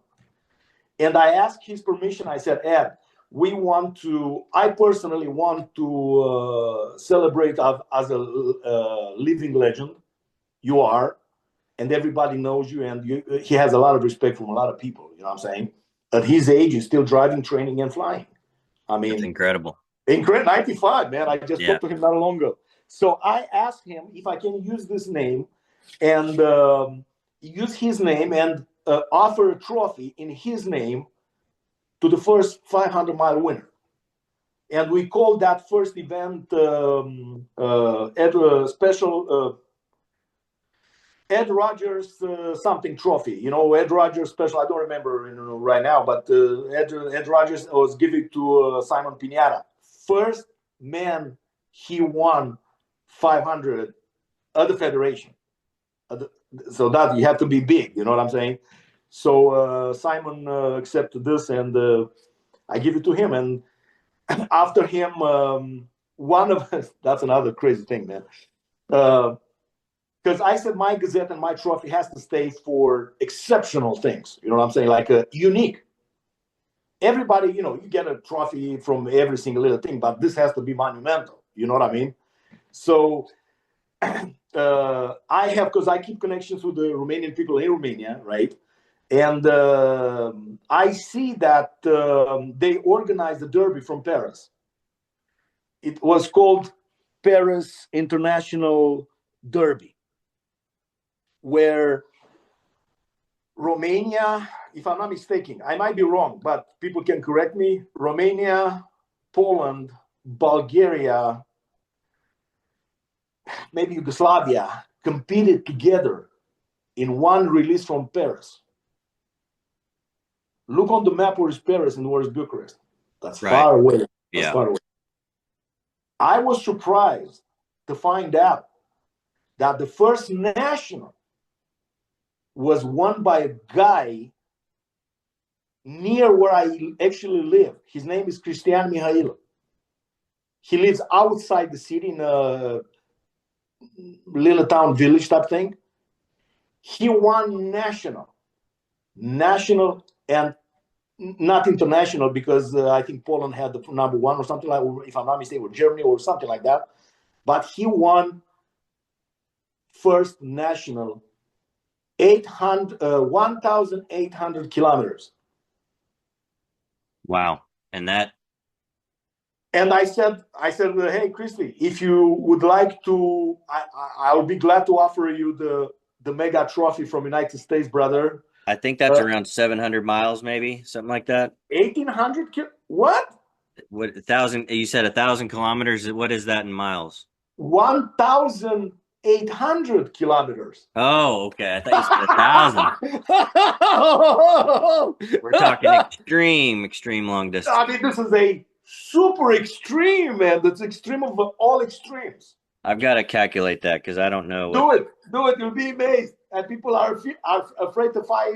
And I asked his permission. I said, Ed, I personally want to celebrate as a living legend. You are, and everybody knows you, and he has a lot of respect from a lot of people, you know what I'm saying? At his age, he's still driving, training, and flying. I mean, that's incredible. 95, man. I just Yeah. spoke to him not long ago. So I asked him if I can use this name and use his name and offer a trophy in his name to the first 500-mile winner. And we called that first event Ed Rogers something trophy. You know, Ed Rogers special. I don't remember right now, but Ed Rogers was given to Simon Pinata. First man he won 500 at the federation. So that you have to be big. You know what I'm saying? So Simon accepted this, and I give it to him. And after him, one of that's another crazy thing, man. Because I said my Gazette and my trophy has to stay for exceptional things. You know what I'm saying? Like unique. Everybody, you get a trophy from every single little thing, but this has to be monumental. You know what I mean? So I have, because I keep connections with the Romanian people in Romania, right? And I see that they organized the Derby from Paris. It was called Paris International Derby, where Romania, if I'm not mistaken, I might be wrong, but people can correct me. Romania, Poland, Bulgaria, maybe Yugoslavia competed together in one release from Paris. Look on the map where is Paris and where is Bucharest. That's right. Far away. That's far away. I was surprised to find out that the first national was won by a guy near where I actually live. His name is Cristian Mihailă. He lives outside the city in a little town village type thing. He won national, and not international, because I think Poland had the number one or something like, if I'm not mistaken, or Germany or something like that. But he won first national 1,800 kilometers. Wow. And I said, hey, Christy, if you would like to, I'll be glad to offer you the mega trophy from United States, brother. I think that's around 700 miles, maybe something like that. 1,800? What? What 1,000? You said 1,000 kilometers. What is that in miles? 1,800 kilometers. Oh, okay. I thought you said 1,000. We're talking extreme long distance. I mean, this is a super extreme, man. That's extreme of all extremes. I've got to calculate that because I don't know. Do it. You'll be amazed. And people are afraid to fly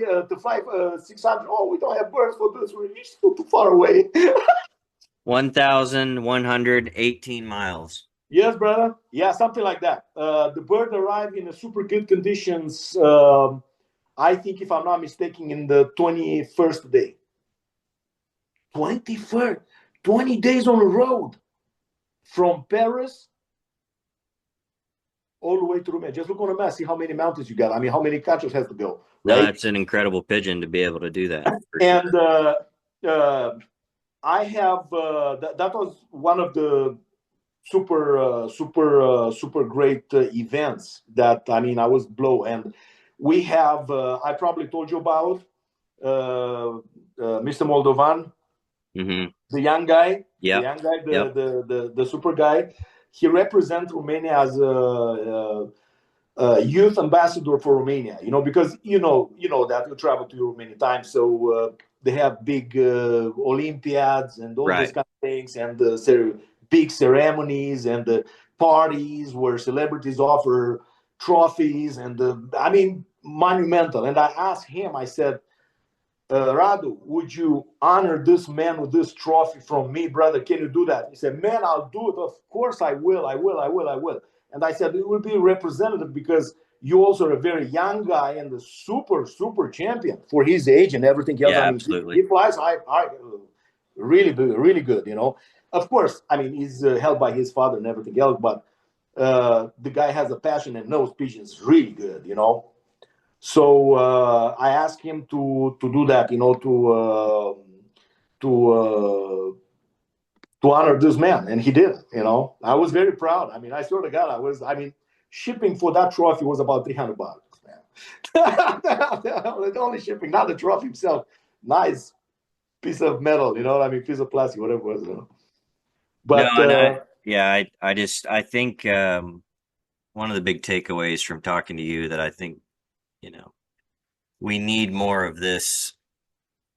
600. Oh, we don't have birds for this. We're still too far away. 1,118 miles. Yes, brother. Yeah, something like that. The bird arrived in a super good conditions. I think, if I'm not mistaken, in the 21st day. 21st, 20 days on the road from Paris all the way to Romania. Just look on the map, see how many mountains you got. I mean, how many countries has to go, No, right? it's an incredible pigeon to be able to do that. For sure. And I have that was one of the super great events that I mean I was blown. And we have I probably told you about Mr. Moldovan, Mm-hmm. the Yep. young guy, Yep. the super guy. He represents Romania as a youth ambassador for Romania. You know, because you know that you travel to Europe many times, so they have big Olympiads and all those Right. kind of things, and big ceremonies and the parties where celebrities offer trophies, and I mean monumental. And I asked him, I said, Radu, would you honor this man with this trophy from me, brother? Can you do that? He said, man, I'll do it. Of course I will. I will. I will. I will. And I said, it will be representative because you also are a very young guy and a super champion for his age and everything else. Yeah, I mean, he absolutely. flies really, really good, you know. Of course, I mean, he's held by his father and everything else, but the guy has a passion and knows pigeons really good, you know. So I asked him to do that, you know, to to honor this man, and he did. You know, I was very proud. I mean, I swear to God, I was. I mean, shipping for that trophy was about $300, man. The only shipping, not the trophy himself. Nice piece of metal, you know what I mean, piece of plastic, whatever it was. You know? No, But and I think one of the big takeaways from talking to you that I think, you know, we need more of this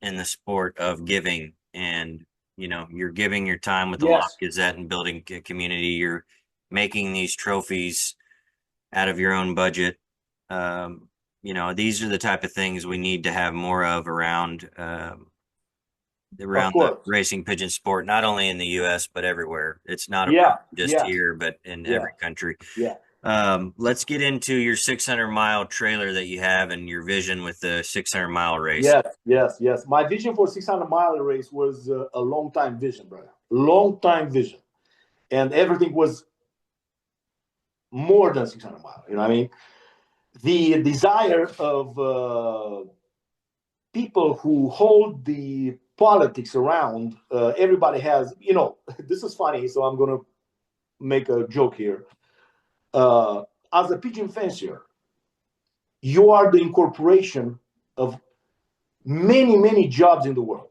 in the sport of giving. And, you know, you're giving your time with the Loft yes, Gazette and building a community. You're making these trophies out of your own budget. You know, these are the type of things we need to have more of of around the course, racing pigeon sport, not only in the U.S. but everywhere. It's not a yeah, problem just yeah, here, but in yeah, every country. yeah. Let's get into your 600-mile trailer that you have and your vision with the 600-mile race. Yes, yes, yes. My vision for 600-mile race was a long time vision, brother. Long time vision, and everything was more than 600 miles. You know what I mean? The desire of people who hold the politics around. Everybody has. You know, this is funny, so I'm gonna make a joke here. Uh, as a pigeon fancier, you are the incorporation of many jobs in the world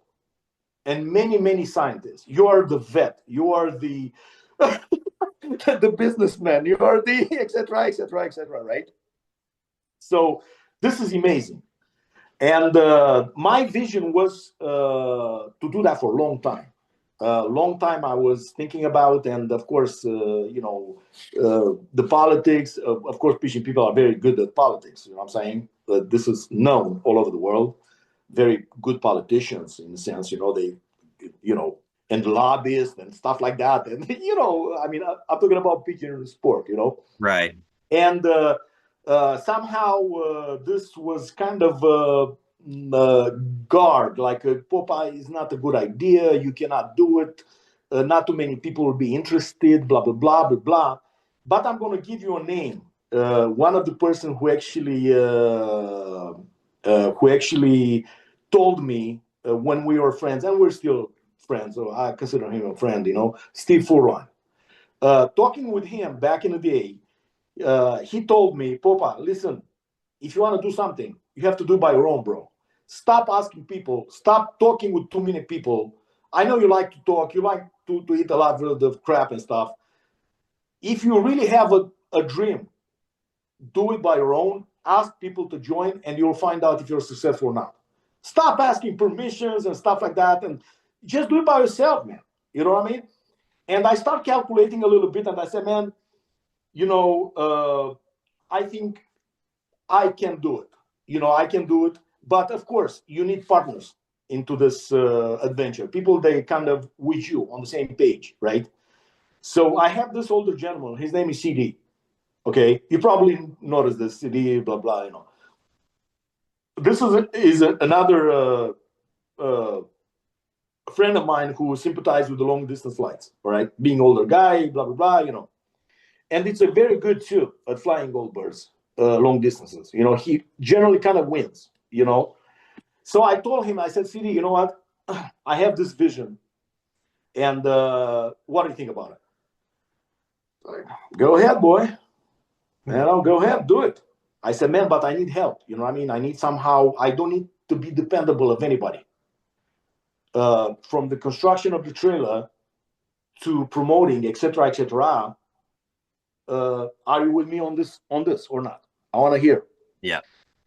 and many scientists. You are the vet. You are the the businessman. You are the etc. etc. etc. Right? So this is amazing. And my vision was to do that for a long time. Long time I was thinking about, and of course, the politics. Of course, Pishin people are very good at politics. You know what I'm saying? This is known all over the world. Very good politicians, in a sense. You know, they, you know, and lobbyists and stuff like that. And you know, I mean, I'm talking about pigeon sport. You know, Right. and somehow this was kind of guard, like Popa is not a good idea, you cannot do it, not too many people will be interested, blah blah blah blah blah. But I'm going to give you a name. One of the person who actually told me when we were friends, and we're still friends, so I consider him a friend, you know, Steve Furlan. Talking with him back in the day, he told me, Popa, listen, if you want to do something, you have to do by your own, bro. Stop asking people. Stop talking with too many people. I know you like to talk. You like to eat a lot of crap and stuff. If you really have a dream, do it by your own. Ask people to join, and you'll find out if you're successful or not. Stop asking permissions and stuff like that, and just do it by yourself, man. You know what I mean? And I start calculating a little bit, and I said, man, you know, I think I can do it. You know, I can do it. But of course, you need partners into this adventure. People they kind of with you on the same page, right? So I have this older gentleman. His name is CD. Okay, you probably noticed this CD, blah blah. You know, this is another uh, friend of mine who sympathized with the long distance flights, all right? Being older guy, blah, blah, blah, And it's a very good too at flying gold birds, long distances. He generally kind of wins. So I told him, I said, CD, you know what? I have this vision. And what do you think about it? Like, go ahead, boy. Man, I'll go ahead, do it. I said, man, but I need help. You know what I mean? I need somehow, I don't need to be dependable of anybody. From the construction of the trailer to promoting, etc., etc. Are you with me on this or not? I want to hear. Yeah.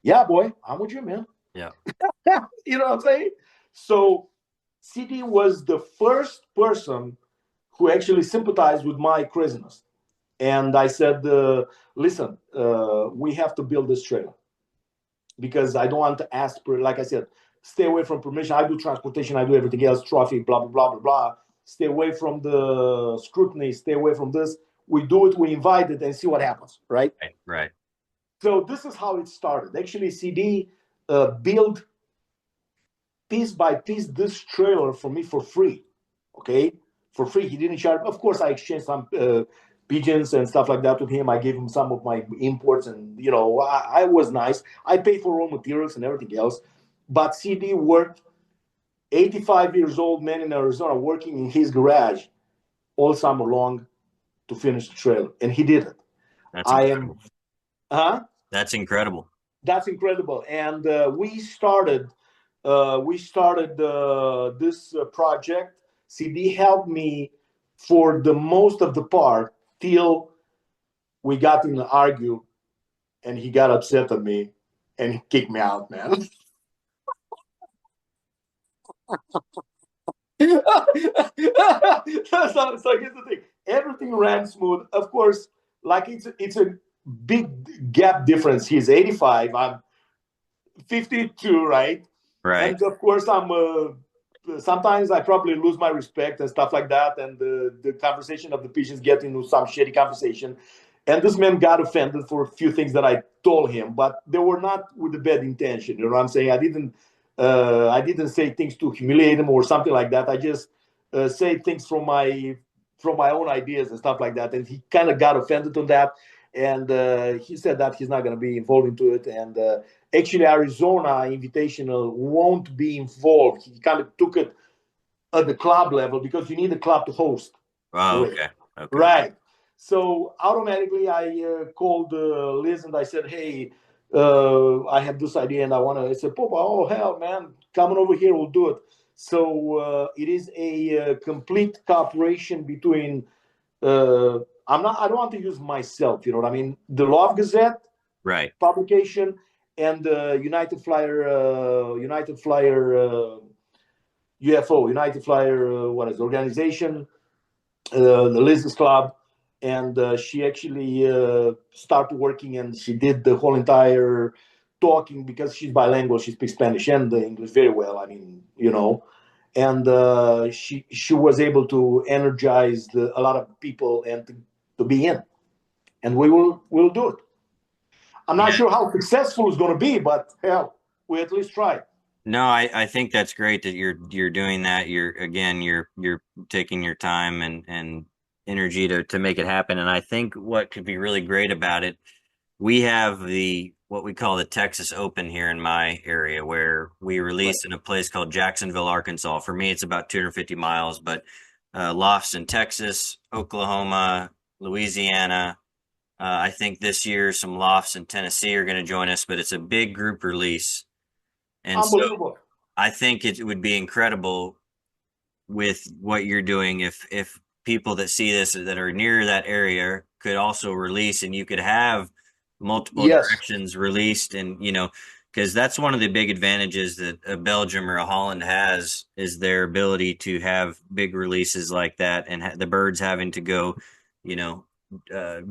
Yeah, boy, I'm with you, man. Yeah. You know what I'm saying? So CD was the first person who actually sympathized with my craziness. And I said, listen, we have to build this trailer because I don't want to ask for, like I said, stay away from permission. I do transportation, I do everything else, traffic, blah, blah, blah, blah, blah. Stay away from the scrutiny, stay away from this. We do it, we invite it, and see what happens, right? Right. So this is how it started. Actually, CD built piece by piece this trailer for me for free, okay? For free. He didn't charge. Of course, I exchanged some pigeons and stuff like that with him. I gave him some of my imports, and I was nice. I paid for raw materials and everything else. But CD worked, 85 years old man in Arizona, working in his garage all summer long to finish the trailer, and he did it. That's incredible. That's incredible. That's incredible. And we started this project. CD helped me for the most of the part till we got in an argue, and he got upset at me and he kicked me out, man. So here's the thing. Everything ran smooth. Of course, like it's a big gap difference. He's 85. I'm 52, right? Right. And of course, sometimes I probably lose my respect and stuff like that. And the conversation of the pigeons get into some shitty conversation. And this man got offended for a few things that I told him, but they were not with a bad intention. You know what I'm saying? I didn't say things to humiliate him or something like that. I just say things from my own ideas and stuff like that. And he kind of got offended on that. And he said that he's not going to be involved into it. And actually, Arizona Invitational won't be involved. He kind of took it at the club level because you need a club to host. Oh, okay. Right. So automatically, I called Liz and I said, hey, I have this idea and I want to. I said, Popa, oh, hell, man, coming over here, we'll do it. So it is a complete cooperation between I don't want to use myself, you know what I mean? The Loft Gazette publication and the United Flyer UFO, United Flyer, organization, the Liz's Club. And she actually started working and she did the whole entire talking because she's bilingual. She speaks Spanish and English very well. I mean, and she was able to energize a lot of people and to be in, and we'll do it. I'm not sure how successful it's going to be, but hell, we at least try. No, I think that's great that you're doing that. You're taking your time and energy to make it happen. And I think what could be really great about it, we have what we call the Texas Open here in my area, where we release in a place called Jacksonville, Arkansas. For me, it's about 250 miles, but lofts in Texas, Oklahoma, Louisiana. I think this year some lofts in Tennessee are going to join us, but it's a big group release. And so I think it would be incredible with what you're doing if people that see this that are near that area could also release, and you could have multiple directions released. And because that's one of the big advantages that a Belgium or a Holland has, is their ability to have big releases like that, and the birds having to go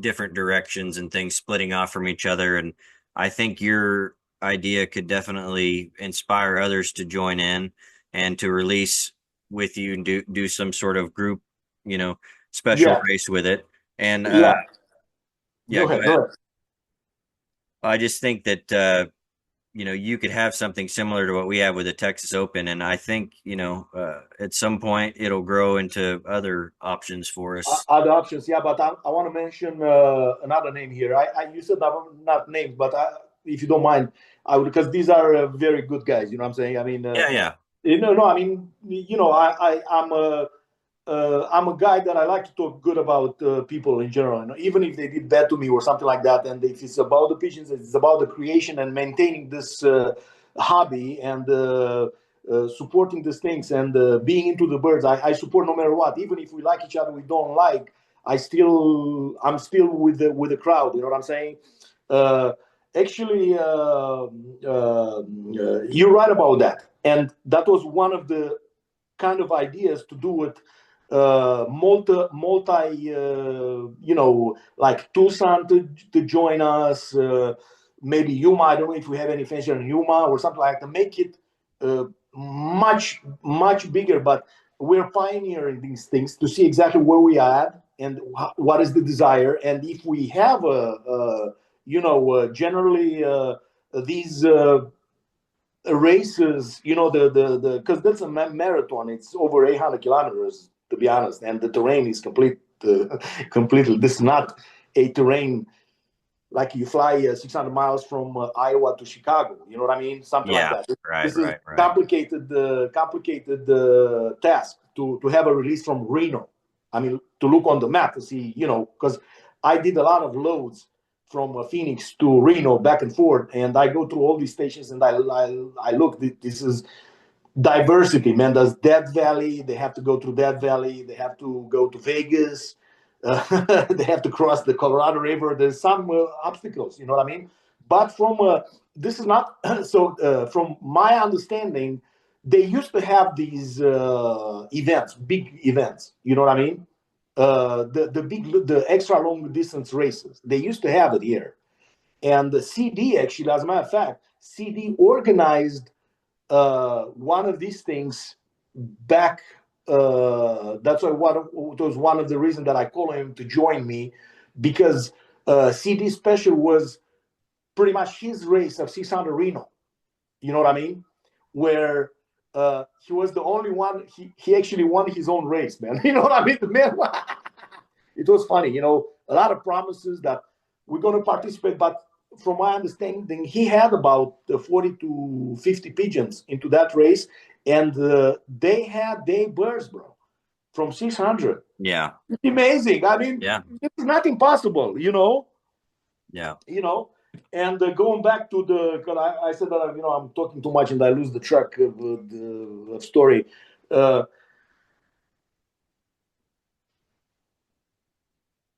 different directions and things splitting off from each other. And I think your idea could definitely inspire others to join in and to release with you and do some sort of group special race with it. And go ahead. I just think that you could have something similar to what we have with the Texas Open, and I think at some point it'll grow into other options for us. Other options, yeah, but I want to mention another name here. You said not names, but if you don't mind, I would, because these are very good guys. You know what I'm saying? I mean, Yeah, yeah, no, I mean, I'm a guy that I like to talk good about people in general, even if they did bad to me or something like that. And if it's about the pigeons, it's about the creation and maintaining this hobby and supporting these things and being into the birds. I support no matter what, even if we like each other, we don't like. I'm still with the crowd. You know what I'm saying? Uh, actually, you're right about that, and that was one of the kind of ideas to do it like Tucson to join us, maybe Yuma. I don't know if we have any fans here in Yuma or something like that. Make it much bigger, but we're pioneering these things to see exactly where we are at and what is the desire, and if we have generally these races, the because that's a marathon. It's over 800 kilometers, to be honest, and the terrain is completely. This is not a terrain like you fly 600 miles from Iowa to Chicago. You know what I mean? Something like yeah. that. Right, This is right, right. complicated task to have a release from Reno. I mean, to look on the map to see, because I did a lot of loads from Phoenix to Reno back and forth, and I go through all these stations and I look. This is diversity, man. There's Death Valley. They have to go through Death Valley. They have to go to Vegas. They have to cross the Colorado River. There's some obstacles, you know what I mean? But from this is not so. From my understanding, they used to have these events, big events. You know what I mean? The extra long distance races. They used to have it here, and the CD actually, as a matter of fact, CD organized one of these things back. That's why it was one of the reasons that I called him to join me, because CD Special was pretty much his race of 600 Reno. You know what I mean? Where he was the only one. He actually won his own race, man. You know what I mean? The man, it was funny. A lot of promises that we're going to participate, but from my understanding, he had about 40 to 50 pigeons into that race, and they had day birds, bro, from 600. Yeah, It's amazing. I mean, yeah, it's not impossible, yeah. you know. And going back to because I said that I'm talking too much and I lose the track of the story. Uh,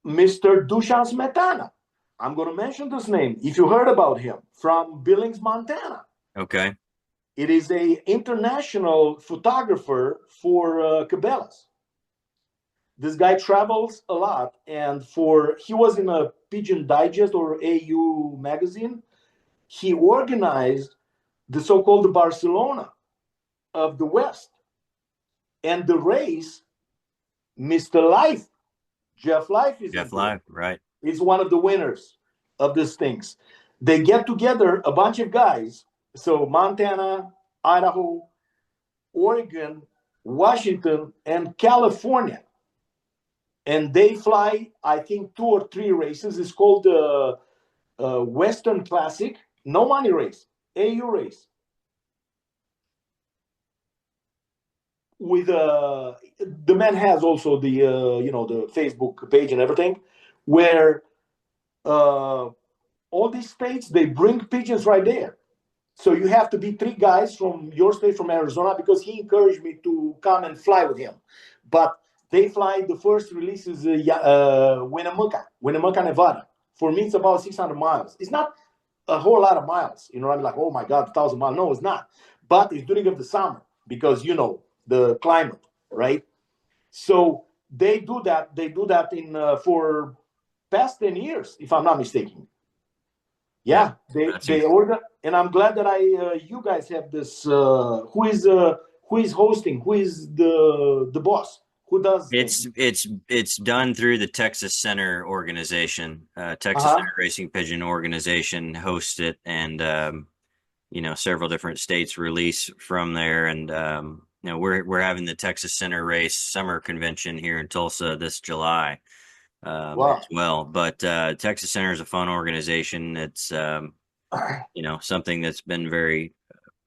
Mr. Dushan Smetana. I'm going to mention this name. If you heard about him from Billings, Montana, Okay. it is a international photographer for Cabela's. This guy travels a lot, and he was in a Pigeon Digest or AU magazine. He organized the so-called Barcelona of the West, and the race, Mr. Life, Jeff Life is Jeff into it. Live, right? He's one of the winners of these things. They get together a bunch of guys. So Montana, Idaho, Oregon, Washington, and California. And they fly, I think, 2 or 3 races. It's called the Western Classic, no money race, AU race. With the man has also the Facebook page and everything, where all these states they bring pigeons right there. So you have to be 3 guys from your state, from Arizona, because he encouraged me to come and fly with him. But they fly, the first release is Winnemucca, Nevada. For me, it's about 600 miles. It's not a whole lot of miles. I'm like, oh my God, 1,000 miles. No, it's not. But it's during of the summer because, the climate, right? So they do that. They do that in for past 10 years, if I'm not mistaken. Yeah, Yeah, they that's they inc- order, and I'm glad that you guys have this. Who is hosting? Who is the boss? Who does this? it's done through the Texas Center organization. Uh Texas Center huh. Racing Pigeon organization hosts it, and several different states release from there. And we're having the Texas Center Race Summer Convention here in Tulsa this July Wow. as well. But Texas Center is a fun organization. It's something that's been very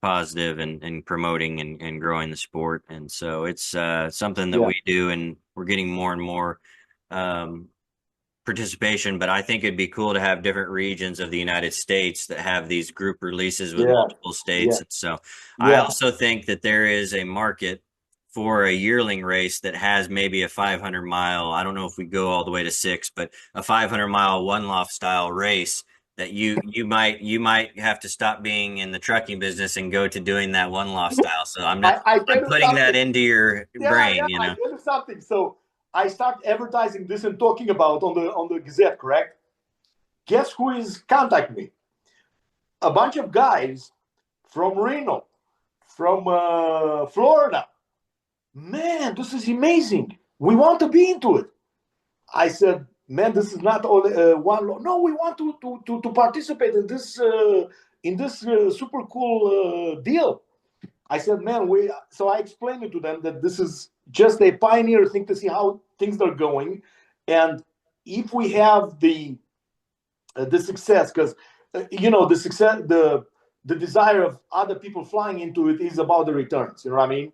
positive and promoting and growing the sport. And so it's something that Yeah. we do, and we're getting more and more um, participation. But I think it'd be cool to have different regions of the United States that have these group releases with Yeah. multiple states. Yeah. And so I Yeah. also think that there is a market for a yearling race that has maybe a 500-mile. I don't know if we go all the way to 6, but a 500-mile one loft style race that you might have to stop being in the trucking business and go to doing that one loft style. So I tell I'm you putting that something. into your Yeah, brain, yeah. I tell you something. So I start advertising this and talking about on the Gazette, correct? Guess who is contacting me? A bunch of guys from Reno, from Florida. Man, this is amazing. We want to be into it. I said, man, this is not only one. No, we want to participate in this super cool deal. I said, man, we. So I explained it to them that this is just a pioneer thing to see how things are going, and if we have the success, because the success, the desire of other people flying into it is about the returns. You know what I mean?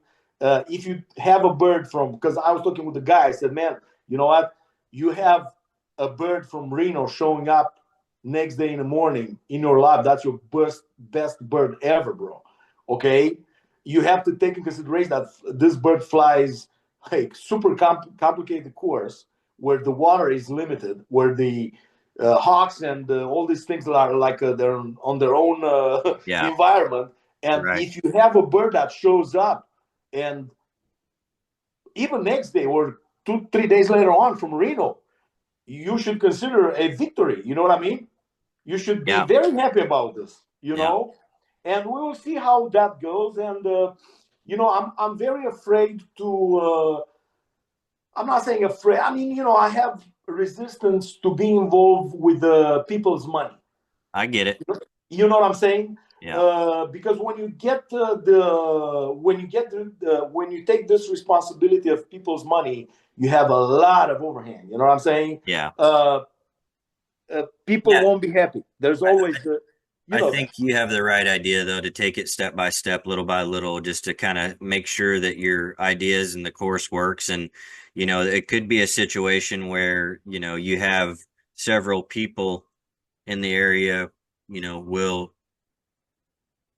If you have a bird from, because I was talking with the guy, I said, man, you know what? You have a bird from Reno showing up next day in the morning in your lab. That's your best bird ever, bro. Okay, you have to take in consideration that this bird flies like super complicated course where the water is limited, where the hawks and all these things are like they're on their own yeah, environment. And right. if you have a bird that shows up and even next day or 2 3 days later on from Reno, you should consider a victory. You know what I mean? You should be Yeah, very happy about this. yeah. And we will see how that goes. And I'm very afraid to. I'm not saying afraid. I mean, I have resistance to being involved with people's money. I get it. You know what I'm saying? Yeah. Because when you get when you take this responsibility of people's money, you have a lot of overhang. You know what I'm saying? Yeah. People Yeah. won't be happy. There's I, always you I know think that. you have the right idea, though, to take it step by step, little by little, just to kind of make sure that your ideas and the course works. And, it could be a situation where, you have several people in the area, will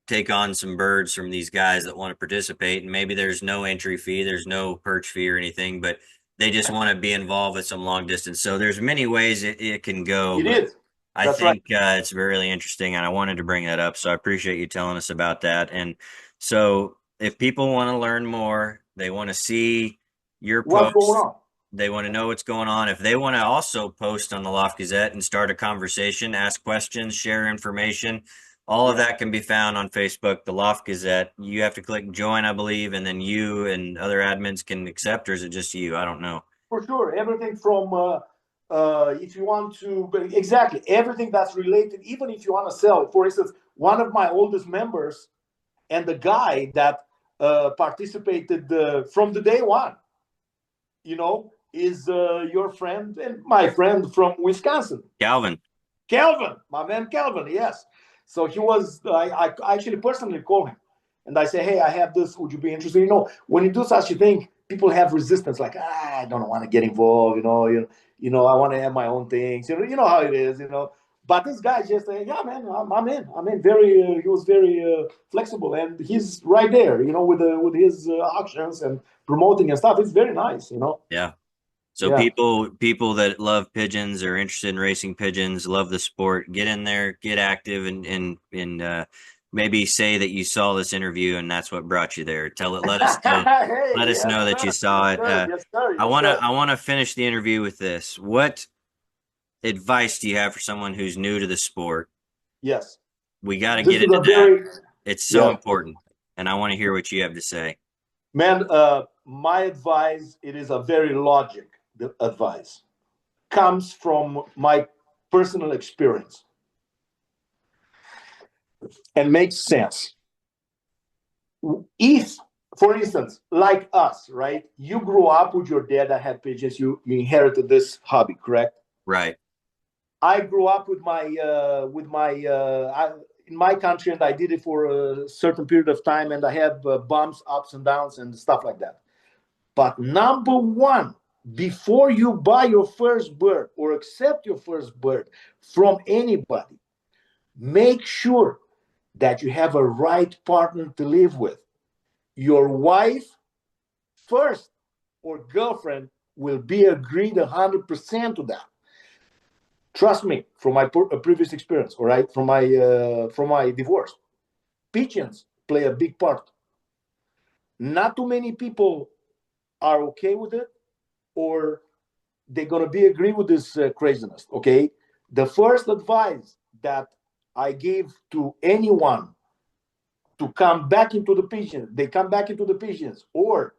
take on some birds from these guys that want to participate. And maybe there's no entry fee, there's no perch fee or anything, but they just want to be involved with some long distance. So there's many ways it can go, It but is. I That's right. think it's really interesting, and I wanted to bring that up. So I appreciate you telling us about that. And so, if people want to learn more, they want to see your What's going posts, on? they want to know what's going on. If they want to also post on the Loft Gazette and start a conversation, ask questions, share information, all of Yeah. that can be found on Facebook, the Loft Gazette. You have to click join, I believe, and then you and other admins can accept, or is it just you? I don't know. For sure. Everything from if you want to, but exactly everything that's related, even if you want to sell. For instance, one of my oldest members and the guy that participated from the day one, is your friend and my friend from Wisconsin, Calvin. Calvin, my man Calvin. Yes. So he was. I actually personally called him, and I say, "Hey, I have this. Would you be interested?" When you do such a thing, people have resistance. Like, I don't want to get involved. I want to have my own things. You know how it is. But this guy just said, "Yeah, man, I'm in. I'm in." He was very flexible, and he's right there. With his auctions and promoting and stuff. It's very nice. Yeah. So Yeah. people that love pigeons or interested in racing pigeons, love the sport, get in there, get active, and maybe say that you saw this interview and that's what brought you there. Let us know. Hey, Let us yes, know that you sir. Yes, saw it. sir. Yes, sir. I Yes, wanna sir. I wanna finish the interview with this. What advice do you have for someone who's new to the sport? Yes. We got to This get is into a that. very It's so yes. important, and I want to hear what you have to say. Man, my advice, it is a very logic advice. Comes from my personal experience. and makes sense. If, for instance, like us, right? You grew up with your dad that had pigeons. You inherited this hobby, correct? Right. I grew up with in my country, and I did it for a certain period of time, and I have bumps, ups and downs, and stuff like that. But number one, before you buy your first bird or accept your first bird from anybody, make sure that you have a right partner to live with. Your wife first or girlfriend will be agreed 100% to that. Trust me, from my previous experience, all right, from my divorce, pigeons play a big part. Not too many people are okay with it, or they're gonna be agree with this craziness. Okay, the first advice that I give to anyone to come back into the pigeons, they come back into the pigeons, or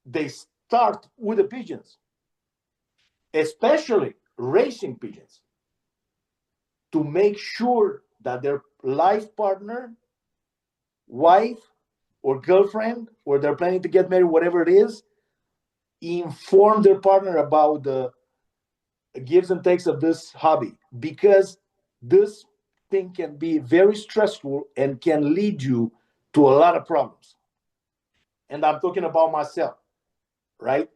they start with the pigeons, especially racing pigeons, to make sure that their life partner, wife, or girlfriend, or they're planning to get married, whatever it is, inform their partner about the gives and takes of this hobby, because this thing can be very stressful and can lead you to a lot of problems. And I'm talking about myself, right?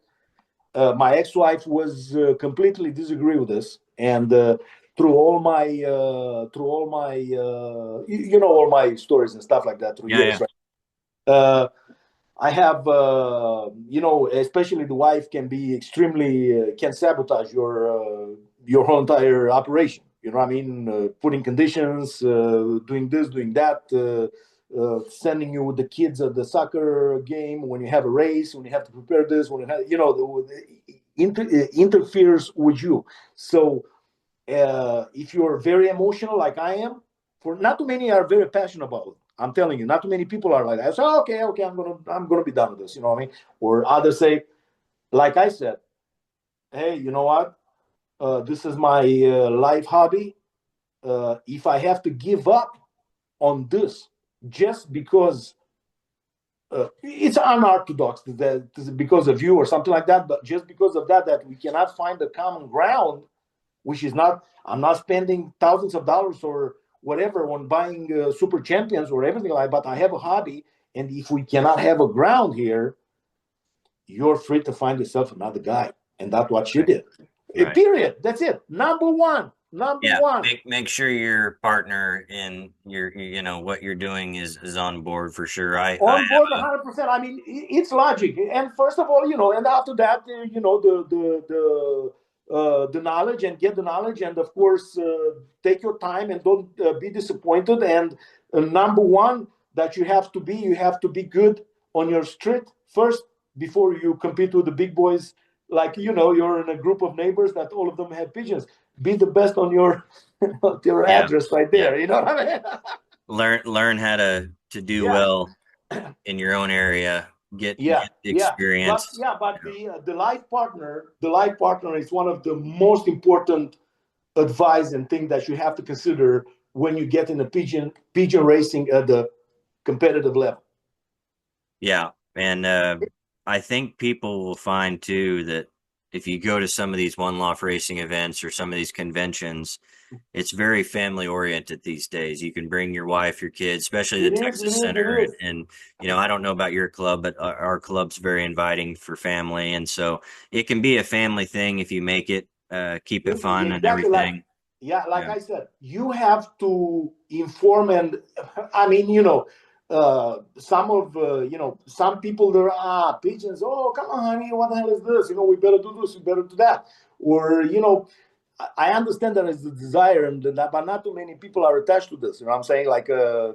My ex-wife was completely disagree with this, and all my stories and stuff like that through Yeah. years, Yeah. right? I have, especially the wife can be extremely can sabotage your whole entire operation. You know what I mean? Putting conditions, doing this, doing that, sending you with the kids at the soccer game when you have a race, when you have to prepare this, when you have, interferes with you. So if you're very emotional like I am, for not too many are very passionate about it. I'm telling you, not too many people are like that. So okay, I'm gonna be done with this. You know what I mean? Or others say, like I said, hey, you know what? This is my life hobby. If I have to give up on this just because it's unorthodox that because of you or something like that, but just because of that we cannot find a common ground, which is not, I'm not spending thousands of dollars or whatever on buying super champions or everything like that, but I have a hobby. And if we cannot have a ground here, you're free to find yourself another guy. And that's what you Right. did. Right. Period. That's it. Number one. Number Yeah. one. Make sure your partner and what you're doing is on board for sure. I On board have 100%. I mean, it's logic. And first of all, and after that, the knowledge, and get the knowledge, and of course, take your time and don't be disappointed. And number one, that you have to be good on your street first before you compete with the big boys. Like, you're in a group of neighbors that all of them have pigeons. Be the best on your your yeah. address right Yeah. there. You know what I mean? Learn how to do Yeah. well in your own area. Yeah, Get the yeah, but experience. yeah, but the life partner is one of the most important advice and thing that you have to consider when you get in a pigeon racing at the competitive level. Yeah, and I think people will find too that if you go to some of these one loft racing events or some of these conventions, it's very family oriented these days. You can bring your wife, your kids, especially the It is, it Texas is, it Center, is. and I don't know about your club, but our club's very inviting for family, and so it can be a family thing if you make it, keep it fun and Exactly, everything. like Yeah. I said, you have to inform. And I mean, some people, there are pigeons. Oh, come on, honey, what the hell is this? We better do this, we better do that. Or I understand that it's a desire, but not too many people are attached to this. You know what I'm saying? Like,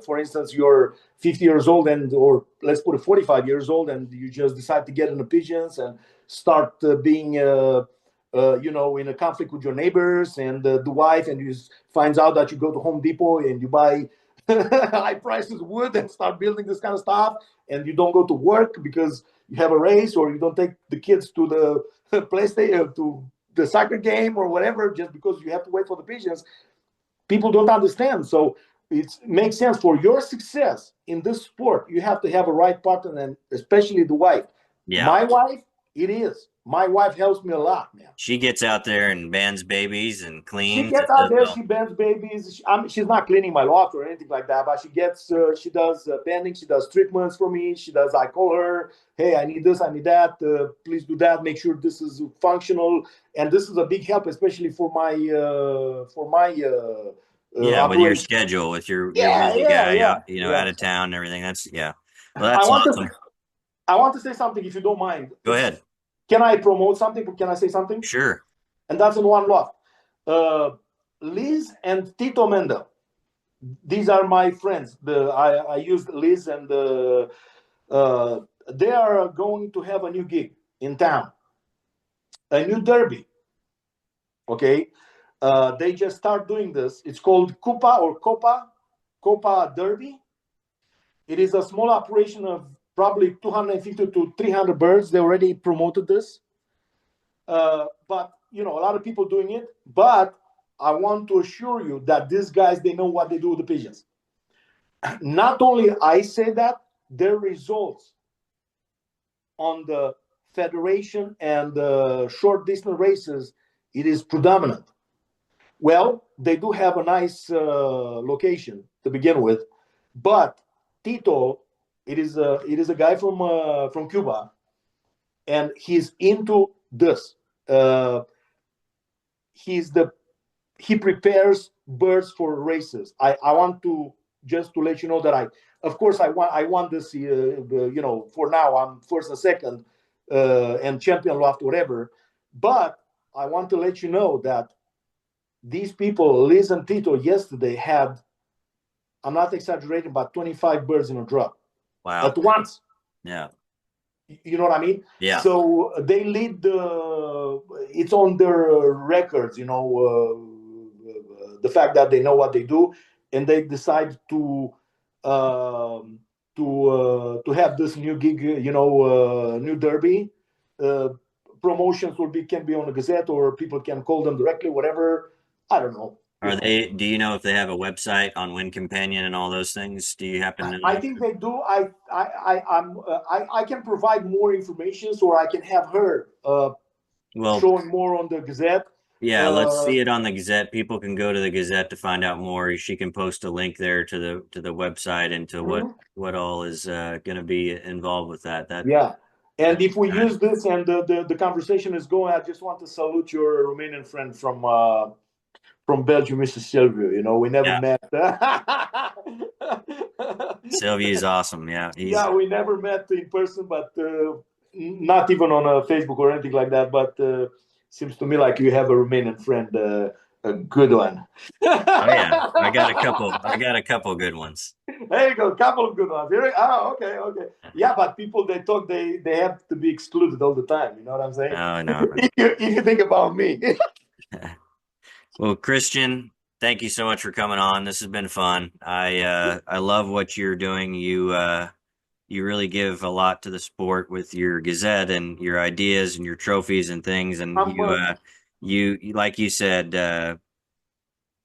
for instance, you're 50 years old, or let's put it 45 years old, and you just decide to get into pigeons and start being, in a conflict with your neighbors and the wife, and you finds out that you go to Home Depot and you buy high prices wood and start building this kind of stuff, and you don't go to work because you have a race, or you don't take the kids to the PlayStation, to the soccer game or whatever, just because you have to wait for the pigeons. People don't understand. So it makes sense for your success in this sport. You have to have a right partner, and especially the wife. Yeah. My wife, it is. My wife helps me a lot, man. She gets out there and bands babies and She cleans gets and out does it there, all. she bends babies. She's not cleaning my loft or anything like that, but she does bending, she does treatments for me. I call her, hey, I need this, I need that. Please do that. Make sure this is functional, and this is a big help, especially for my Yeah, with your operation. schedule, with your Yeah, busy yeah, guy yeah, out, yeah. out of town and everything. That's yeah. Well, I that's want to awesome. I want to say something if you don't mind. Go ahead. Can I promote something? Can I say something? Sure. And that's in one lot. Uh, Liz and Tito Mendel. These are my friends. I used Liz, and they are going to have a new gig in town, a new derby. Okay, they just start doing this. It's called Copa Derby. It is a small operation of probably 250 to 300 birds. They already promoted this, but a lot of people doing it. But I want to assure you that these guys, they know what they do with the pigeons. Not only I say that, their results on the federation and the short distance races, it is predominant. Well, they do have a nice location to begin with, but Tito, it is a guy from Cuba, and he's into this. Uh, he's the he prepares birds for races. I want to just to let you know that of course I want this. For now I'm first and second, and champion loft whatever, but I want to let you know that these people, Liz and Tito, yesterday had, I'm not exaggerating, about 25 birds in a drop Wow. at once. Yeah. You know what I mean? Yeah. So they lead it's on their records, the fact that they know what they do, and they decide to have this new gig, new derby. Uh, Promotions can be on the Gazette, or people can call them directly, whatever. I don't know. Are they? Do you know if they have a website on Wind Companion and all those things? Do you happen to I know? think they do. I can provide more information, or I can have her Well, showing more on the Gazette. yeah, let's Uh, see it on the Gazette. People can go to the Gazette to find out more. She can post a link there to the website and to mhm. what all is going to be involved with that. Yeah. And That's if we exciting. use this and the conversation is going, I just want to salute your Romanian friend from Belgium, Mr. Silvio. We never Yeah, met. Sylvie is awesome. Yeah, he's Yeah, we never met in person, but not even on Facebook or anything like that. But seems to me like you have a Romanian friend, a good one. oh yeah. I got a couple. I got a couple good ones. There you go, couple of good ones. Okay, okay. Yeah, but people they talk, they have to be excluded all the time. You know what I'm saying? Oh no. If you think about me. Well, Christian, thank you so much for coming on. This has been fun. I love what you're doing. You really give a lot to the sport with your Gazette and your ideas and your trophies and things. And I'm like you said,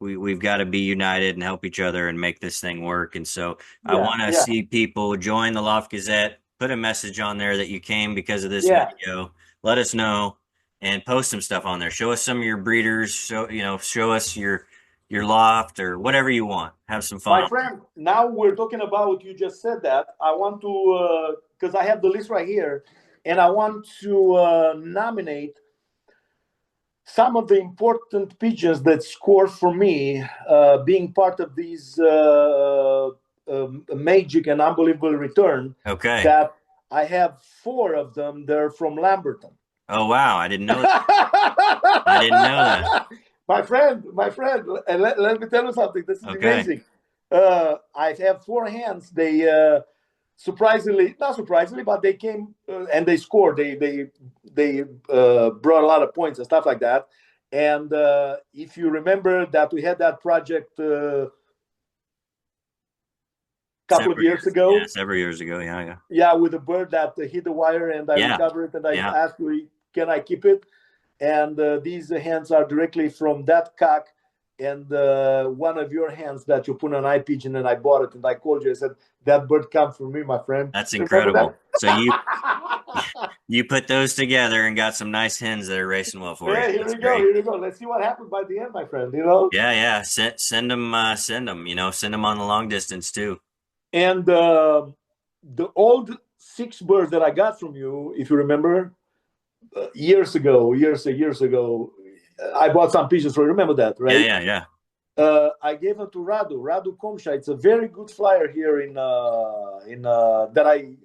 we've got to be united and help each other and make this thing work. And so I Yeah, want to yeah, see people join the Loft Gazette, put a message on there that you came because of this yeah. video. Let us know and post some stuff on there. Show us some of your breeders. Show us your loft or whatever you want. Have some fun My on there. friend, now we're talking about, you just said that. I want to, because I have the list right here, and I want to nominate some of the important pigeons that scored for me, being part of these magic and unbelievable return. Okay. That I have four of them. They're from Lamberton. Oh wow, I didn't know that. I didn't know that. My friend, and let me tell you something. This is Okay. amazing. I have four hands. They not surprisingly, but they came and they scored. They brought a lot of points and stuff like that. And if you remember that we had that project couple of Several years years. Yeah, ago, several years ago. Yeah, yeah. yeah, with a bird that hit the wire, and I Yeah. recovered it, and I Yeah. asked you, can I keep it? And these hens are directly from that cock, and one of your hands that you put on eye pigeon, and I bought it, and I called you. I said that bird come from me, my friend. That's Remember incredible. So that? you put those together and got some nice hens that are racing well for you. Hey, here That's we go. great. Here we go. Let's see what happens by the end, my friend. You know. Yeah, yeah. Send them, send them. You know, send them on the long distance too. And the old six birds that I got from you, if you remember, years ago, I bought some pigeons for you. Remember that, Yeah, right? yeah, yeah. I gave them to Radu Komsha. It's a very good flyer here that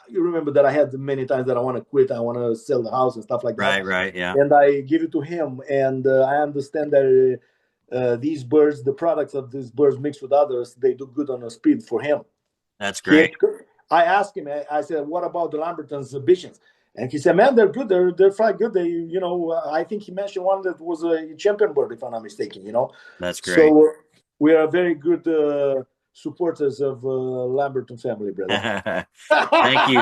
you remember that I had many times that I want to quit. I want to sell the house and stuff like that. Right, right. Yeah, And I give it to him. And I understand that these birds, the products of these birds mixed with others, they do good on the speed for him. that's He, great. I asked him. I said, "What about the Lamberton's ambitions?" And he said, "Man, they're good. They're fly good. They, I think he mentioned one that was a champion bird, if I'm not mistaken. That's great. So we are very good supporters of Lamberton family, brother." Thank you.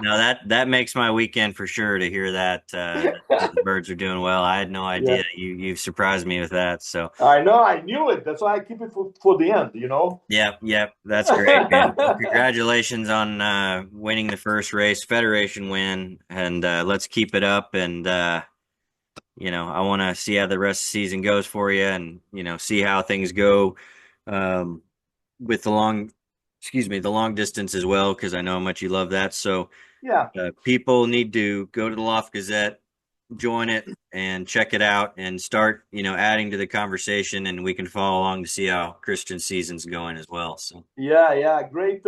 No, that makes my weekend for sure to hear that the birds are doing well. I had no Yeah, idea. You've surprised me with that. So I know. I knew it. That's why I keep it for the end. yep, yep, that's great, man. Well, congratulations on winning the first race, Federation win, and let's keep it up. And I want to see how the rest of the season goes for you, and see how things go um, with the long distance as well, because I know how much you love that. So Yeah. people need to go to the Loft Gazette, join it, and check it out, and start adding to the conversation, and we can follow along to see how Christian season's going as well. So Yeah. Great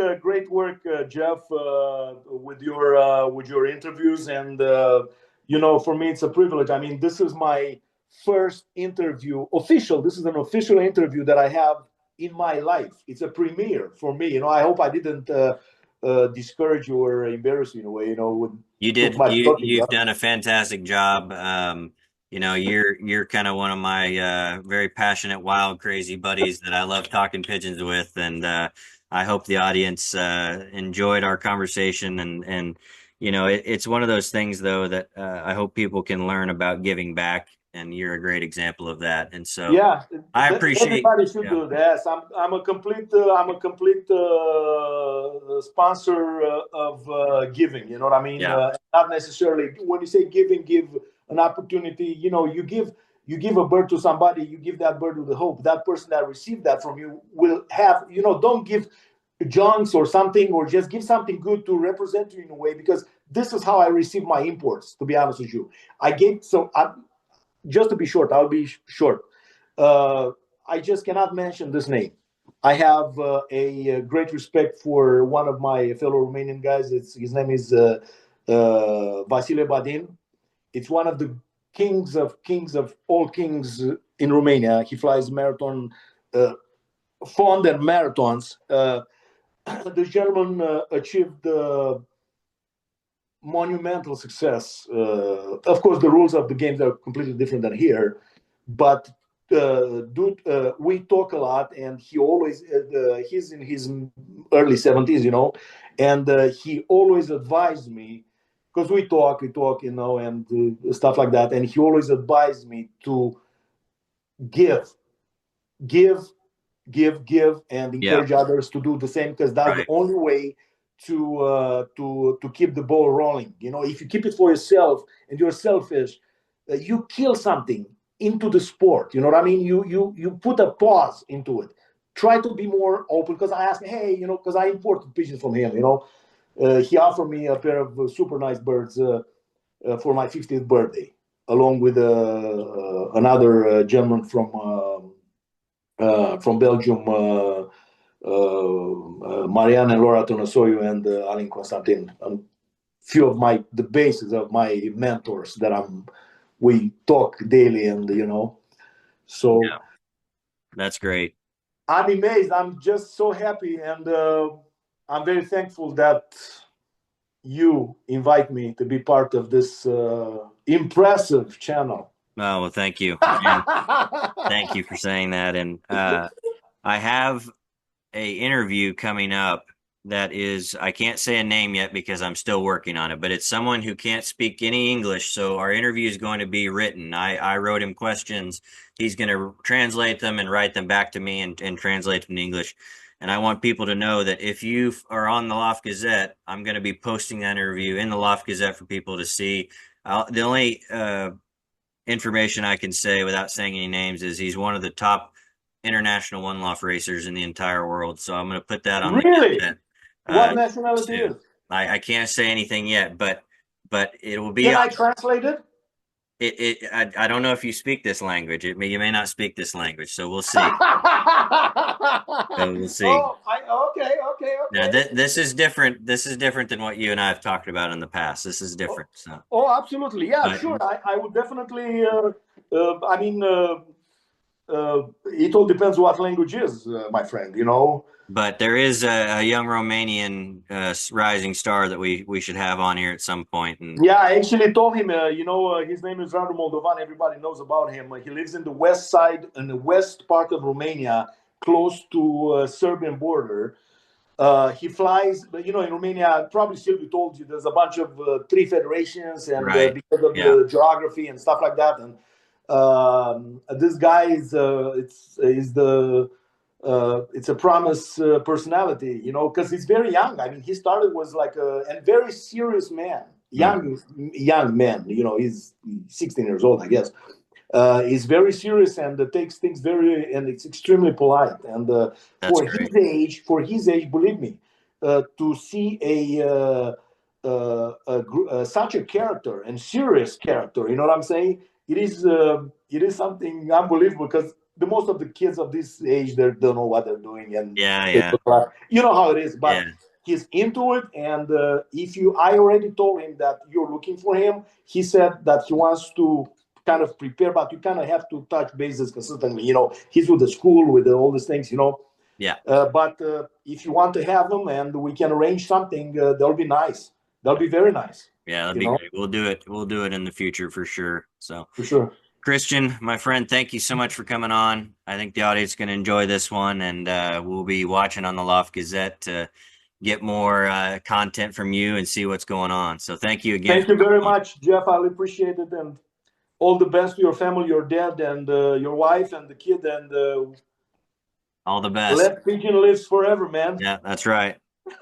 work, Jeff, with your interviews, and for me, it's a privilege. I mean, this is my first interview, official. This is an official interview that I have in my life. It's a premiere for me. I hope I didn't discourage you or embarrass you in a way. With you too did much you talking. you've done a fantastic job. You're kind of one of my very passionate, wild, crazy buddies that I love talking pigeons with, and I hope the audience enjoyed our conversation. And it's one of those things though that I hope people can learn about giving back, and you're a great example of that. And so Yeah, I appreciate. everybody should Yeah, do this. I'm a complete sponsor of giving. You know what I mean? yeah, Not necessarily when you say giving, give an opportunity. You give a bird to somebody. You give that bird with the hope that person that received that from you will have. Don't give junks or something, or just give something good to represent you in a way, because this is how I receive my imports. To be honest with you, I gave so. Just to be short, I'll be short. I just cannot mention this name. I have a great respect for one of my fellow Romanian guys. His name is Vasile Badin. It's one of the kings of all kings in Romania. He flies marathon, fond and marathons. The gentleman achieved monumental success. Of course, the rules of the games are completely different than here, but dude, we talk a lot, and he's in his early 70s, and he always advised me, because we talk, and stuff like that, and he always advised me to give, give, give, and yeah, encourage others to do the same, because that's the right, only way to keep the ball rolling. If you keep it for yourself and you're selfish, you kill something into the sport. You know what I mean? You put a pause into it. Try to be more open, because I asked him, hey, because I imported pigeons from him. He offered me a pair of super nice birds for my 50th birthday, along with another gentleman from Belgium, Marianne and Laura Tonosoiu, and Alin Constantin. Few of the bases of my mentors that we talk daily, and so yeah, that's great. I'm amazed. I'm just so happy, and I'm very thankful that you invite me to be part of this impressive channel. Oh, well, thank you, and thank you for saying that. And I have a interview coming up that is, I can't say a name yet because I'm still working on it, but it's someone who can't speak any English. So our interview is going to be written. I wrote him questions. He's going to translate them and write them back to me and translate them in English. And I want people to know that if you are on the Loft Gazette, I'm going to be posting that interview in the Loft Gazette for people to see. The only information I can say without saying any names is he's one of the top international one loft racers in the entire world. So I'm going to put that on the Really? Gazette What nationality soon. is? I can't say anything yet, but it will be Can on I translate it? I don't know if you speak this language. You may not speak this language, so we'll see. So we'll see. Oh, okay, okay, Now okay. this is different. This is different than what you and I have talked about in the past. This is Oh, different. So, oh, absolutely. Yeah, but sure. I would definitely. I mean, it all depends what language is, my friend. You know. there is a young Romanian rising star that we should have on here at some point. And Yeah, I actually told him. His name is Radu Moldovan. Everybody knows about him. He lives in the west side, in the west part of Romania, close to Serbian border. He flies, but in Romania, probably Sylvie told you, there's a bunch of three federations, and right, because of yeah, the geography and stuff like that, and this guy it's a promise personality, because he's very young. I mean, he started was like a and very serious man, mm, young man. He's 16 years old, I guess. Is very serious and takes things very and it's extremely polite and that's his great. age, believe me, to see such a character and serious character, you know what I'm saying? It is something unbelievable because the most of the kids of this age they don't know what they're doing and Yeah, yeah, you know how it is, yeah. but he's into it. And I already told him that you're looking for him. He said that he wants to kind of prepare, but you kind of have to touch bases consistently. He's with the school, with all these things. Yeah, But if you want to have him and we can arrange something, that'll be nice. That'll be very nice. yeah, that'd You be know, great. We'll do it. We'll do it in the future for sure. So, for sure. Christian, my friend, thank you so much for coming on. I think the audience is going to enjoy this one, and we'll be watching on the Loft Gazette to get more content from you and see what's going on. So, thank you again Thank for you very coming on. much, Jeff. I appreciate it, and all the best to your family, your dad, and your wife, and the kid, and All the best. let Pigeon lives forever, man. Yeah, that's right. All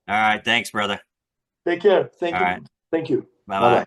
right, thanks, brother. Take care. All Thank right, you. Thank you. bye Bye bye. bye.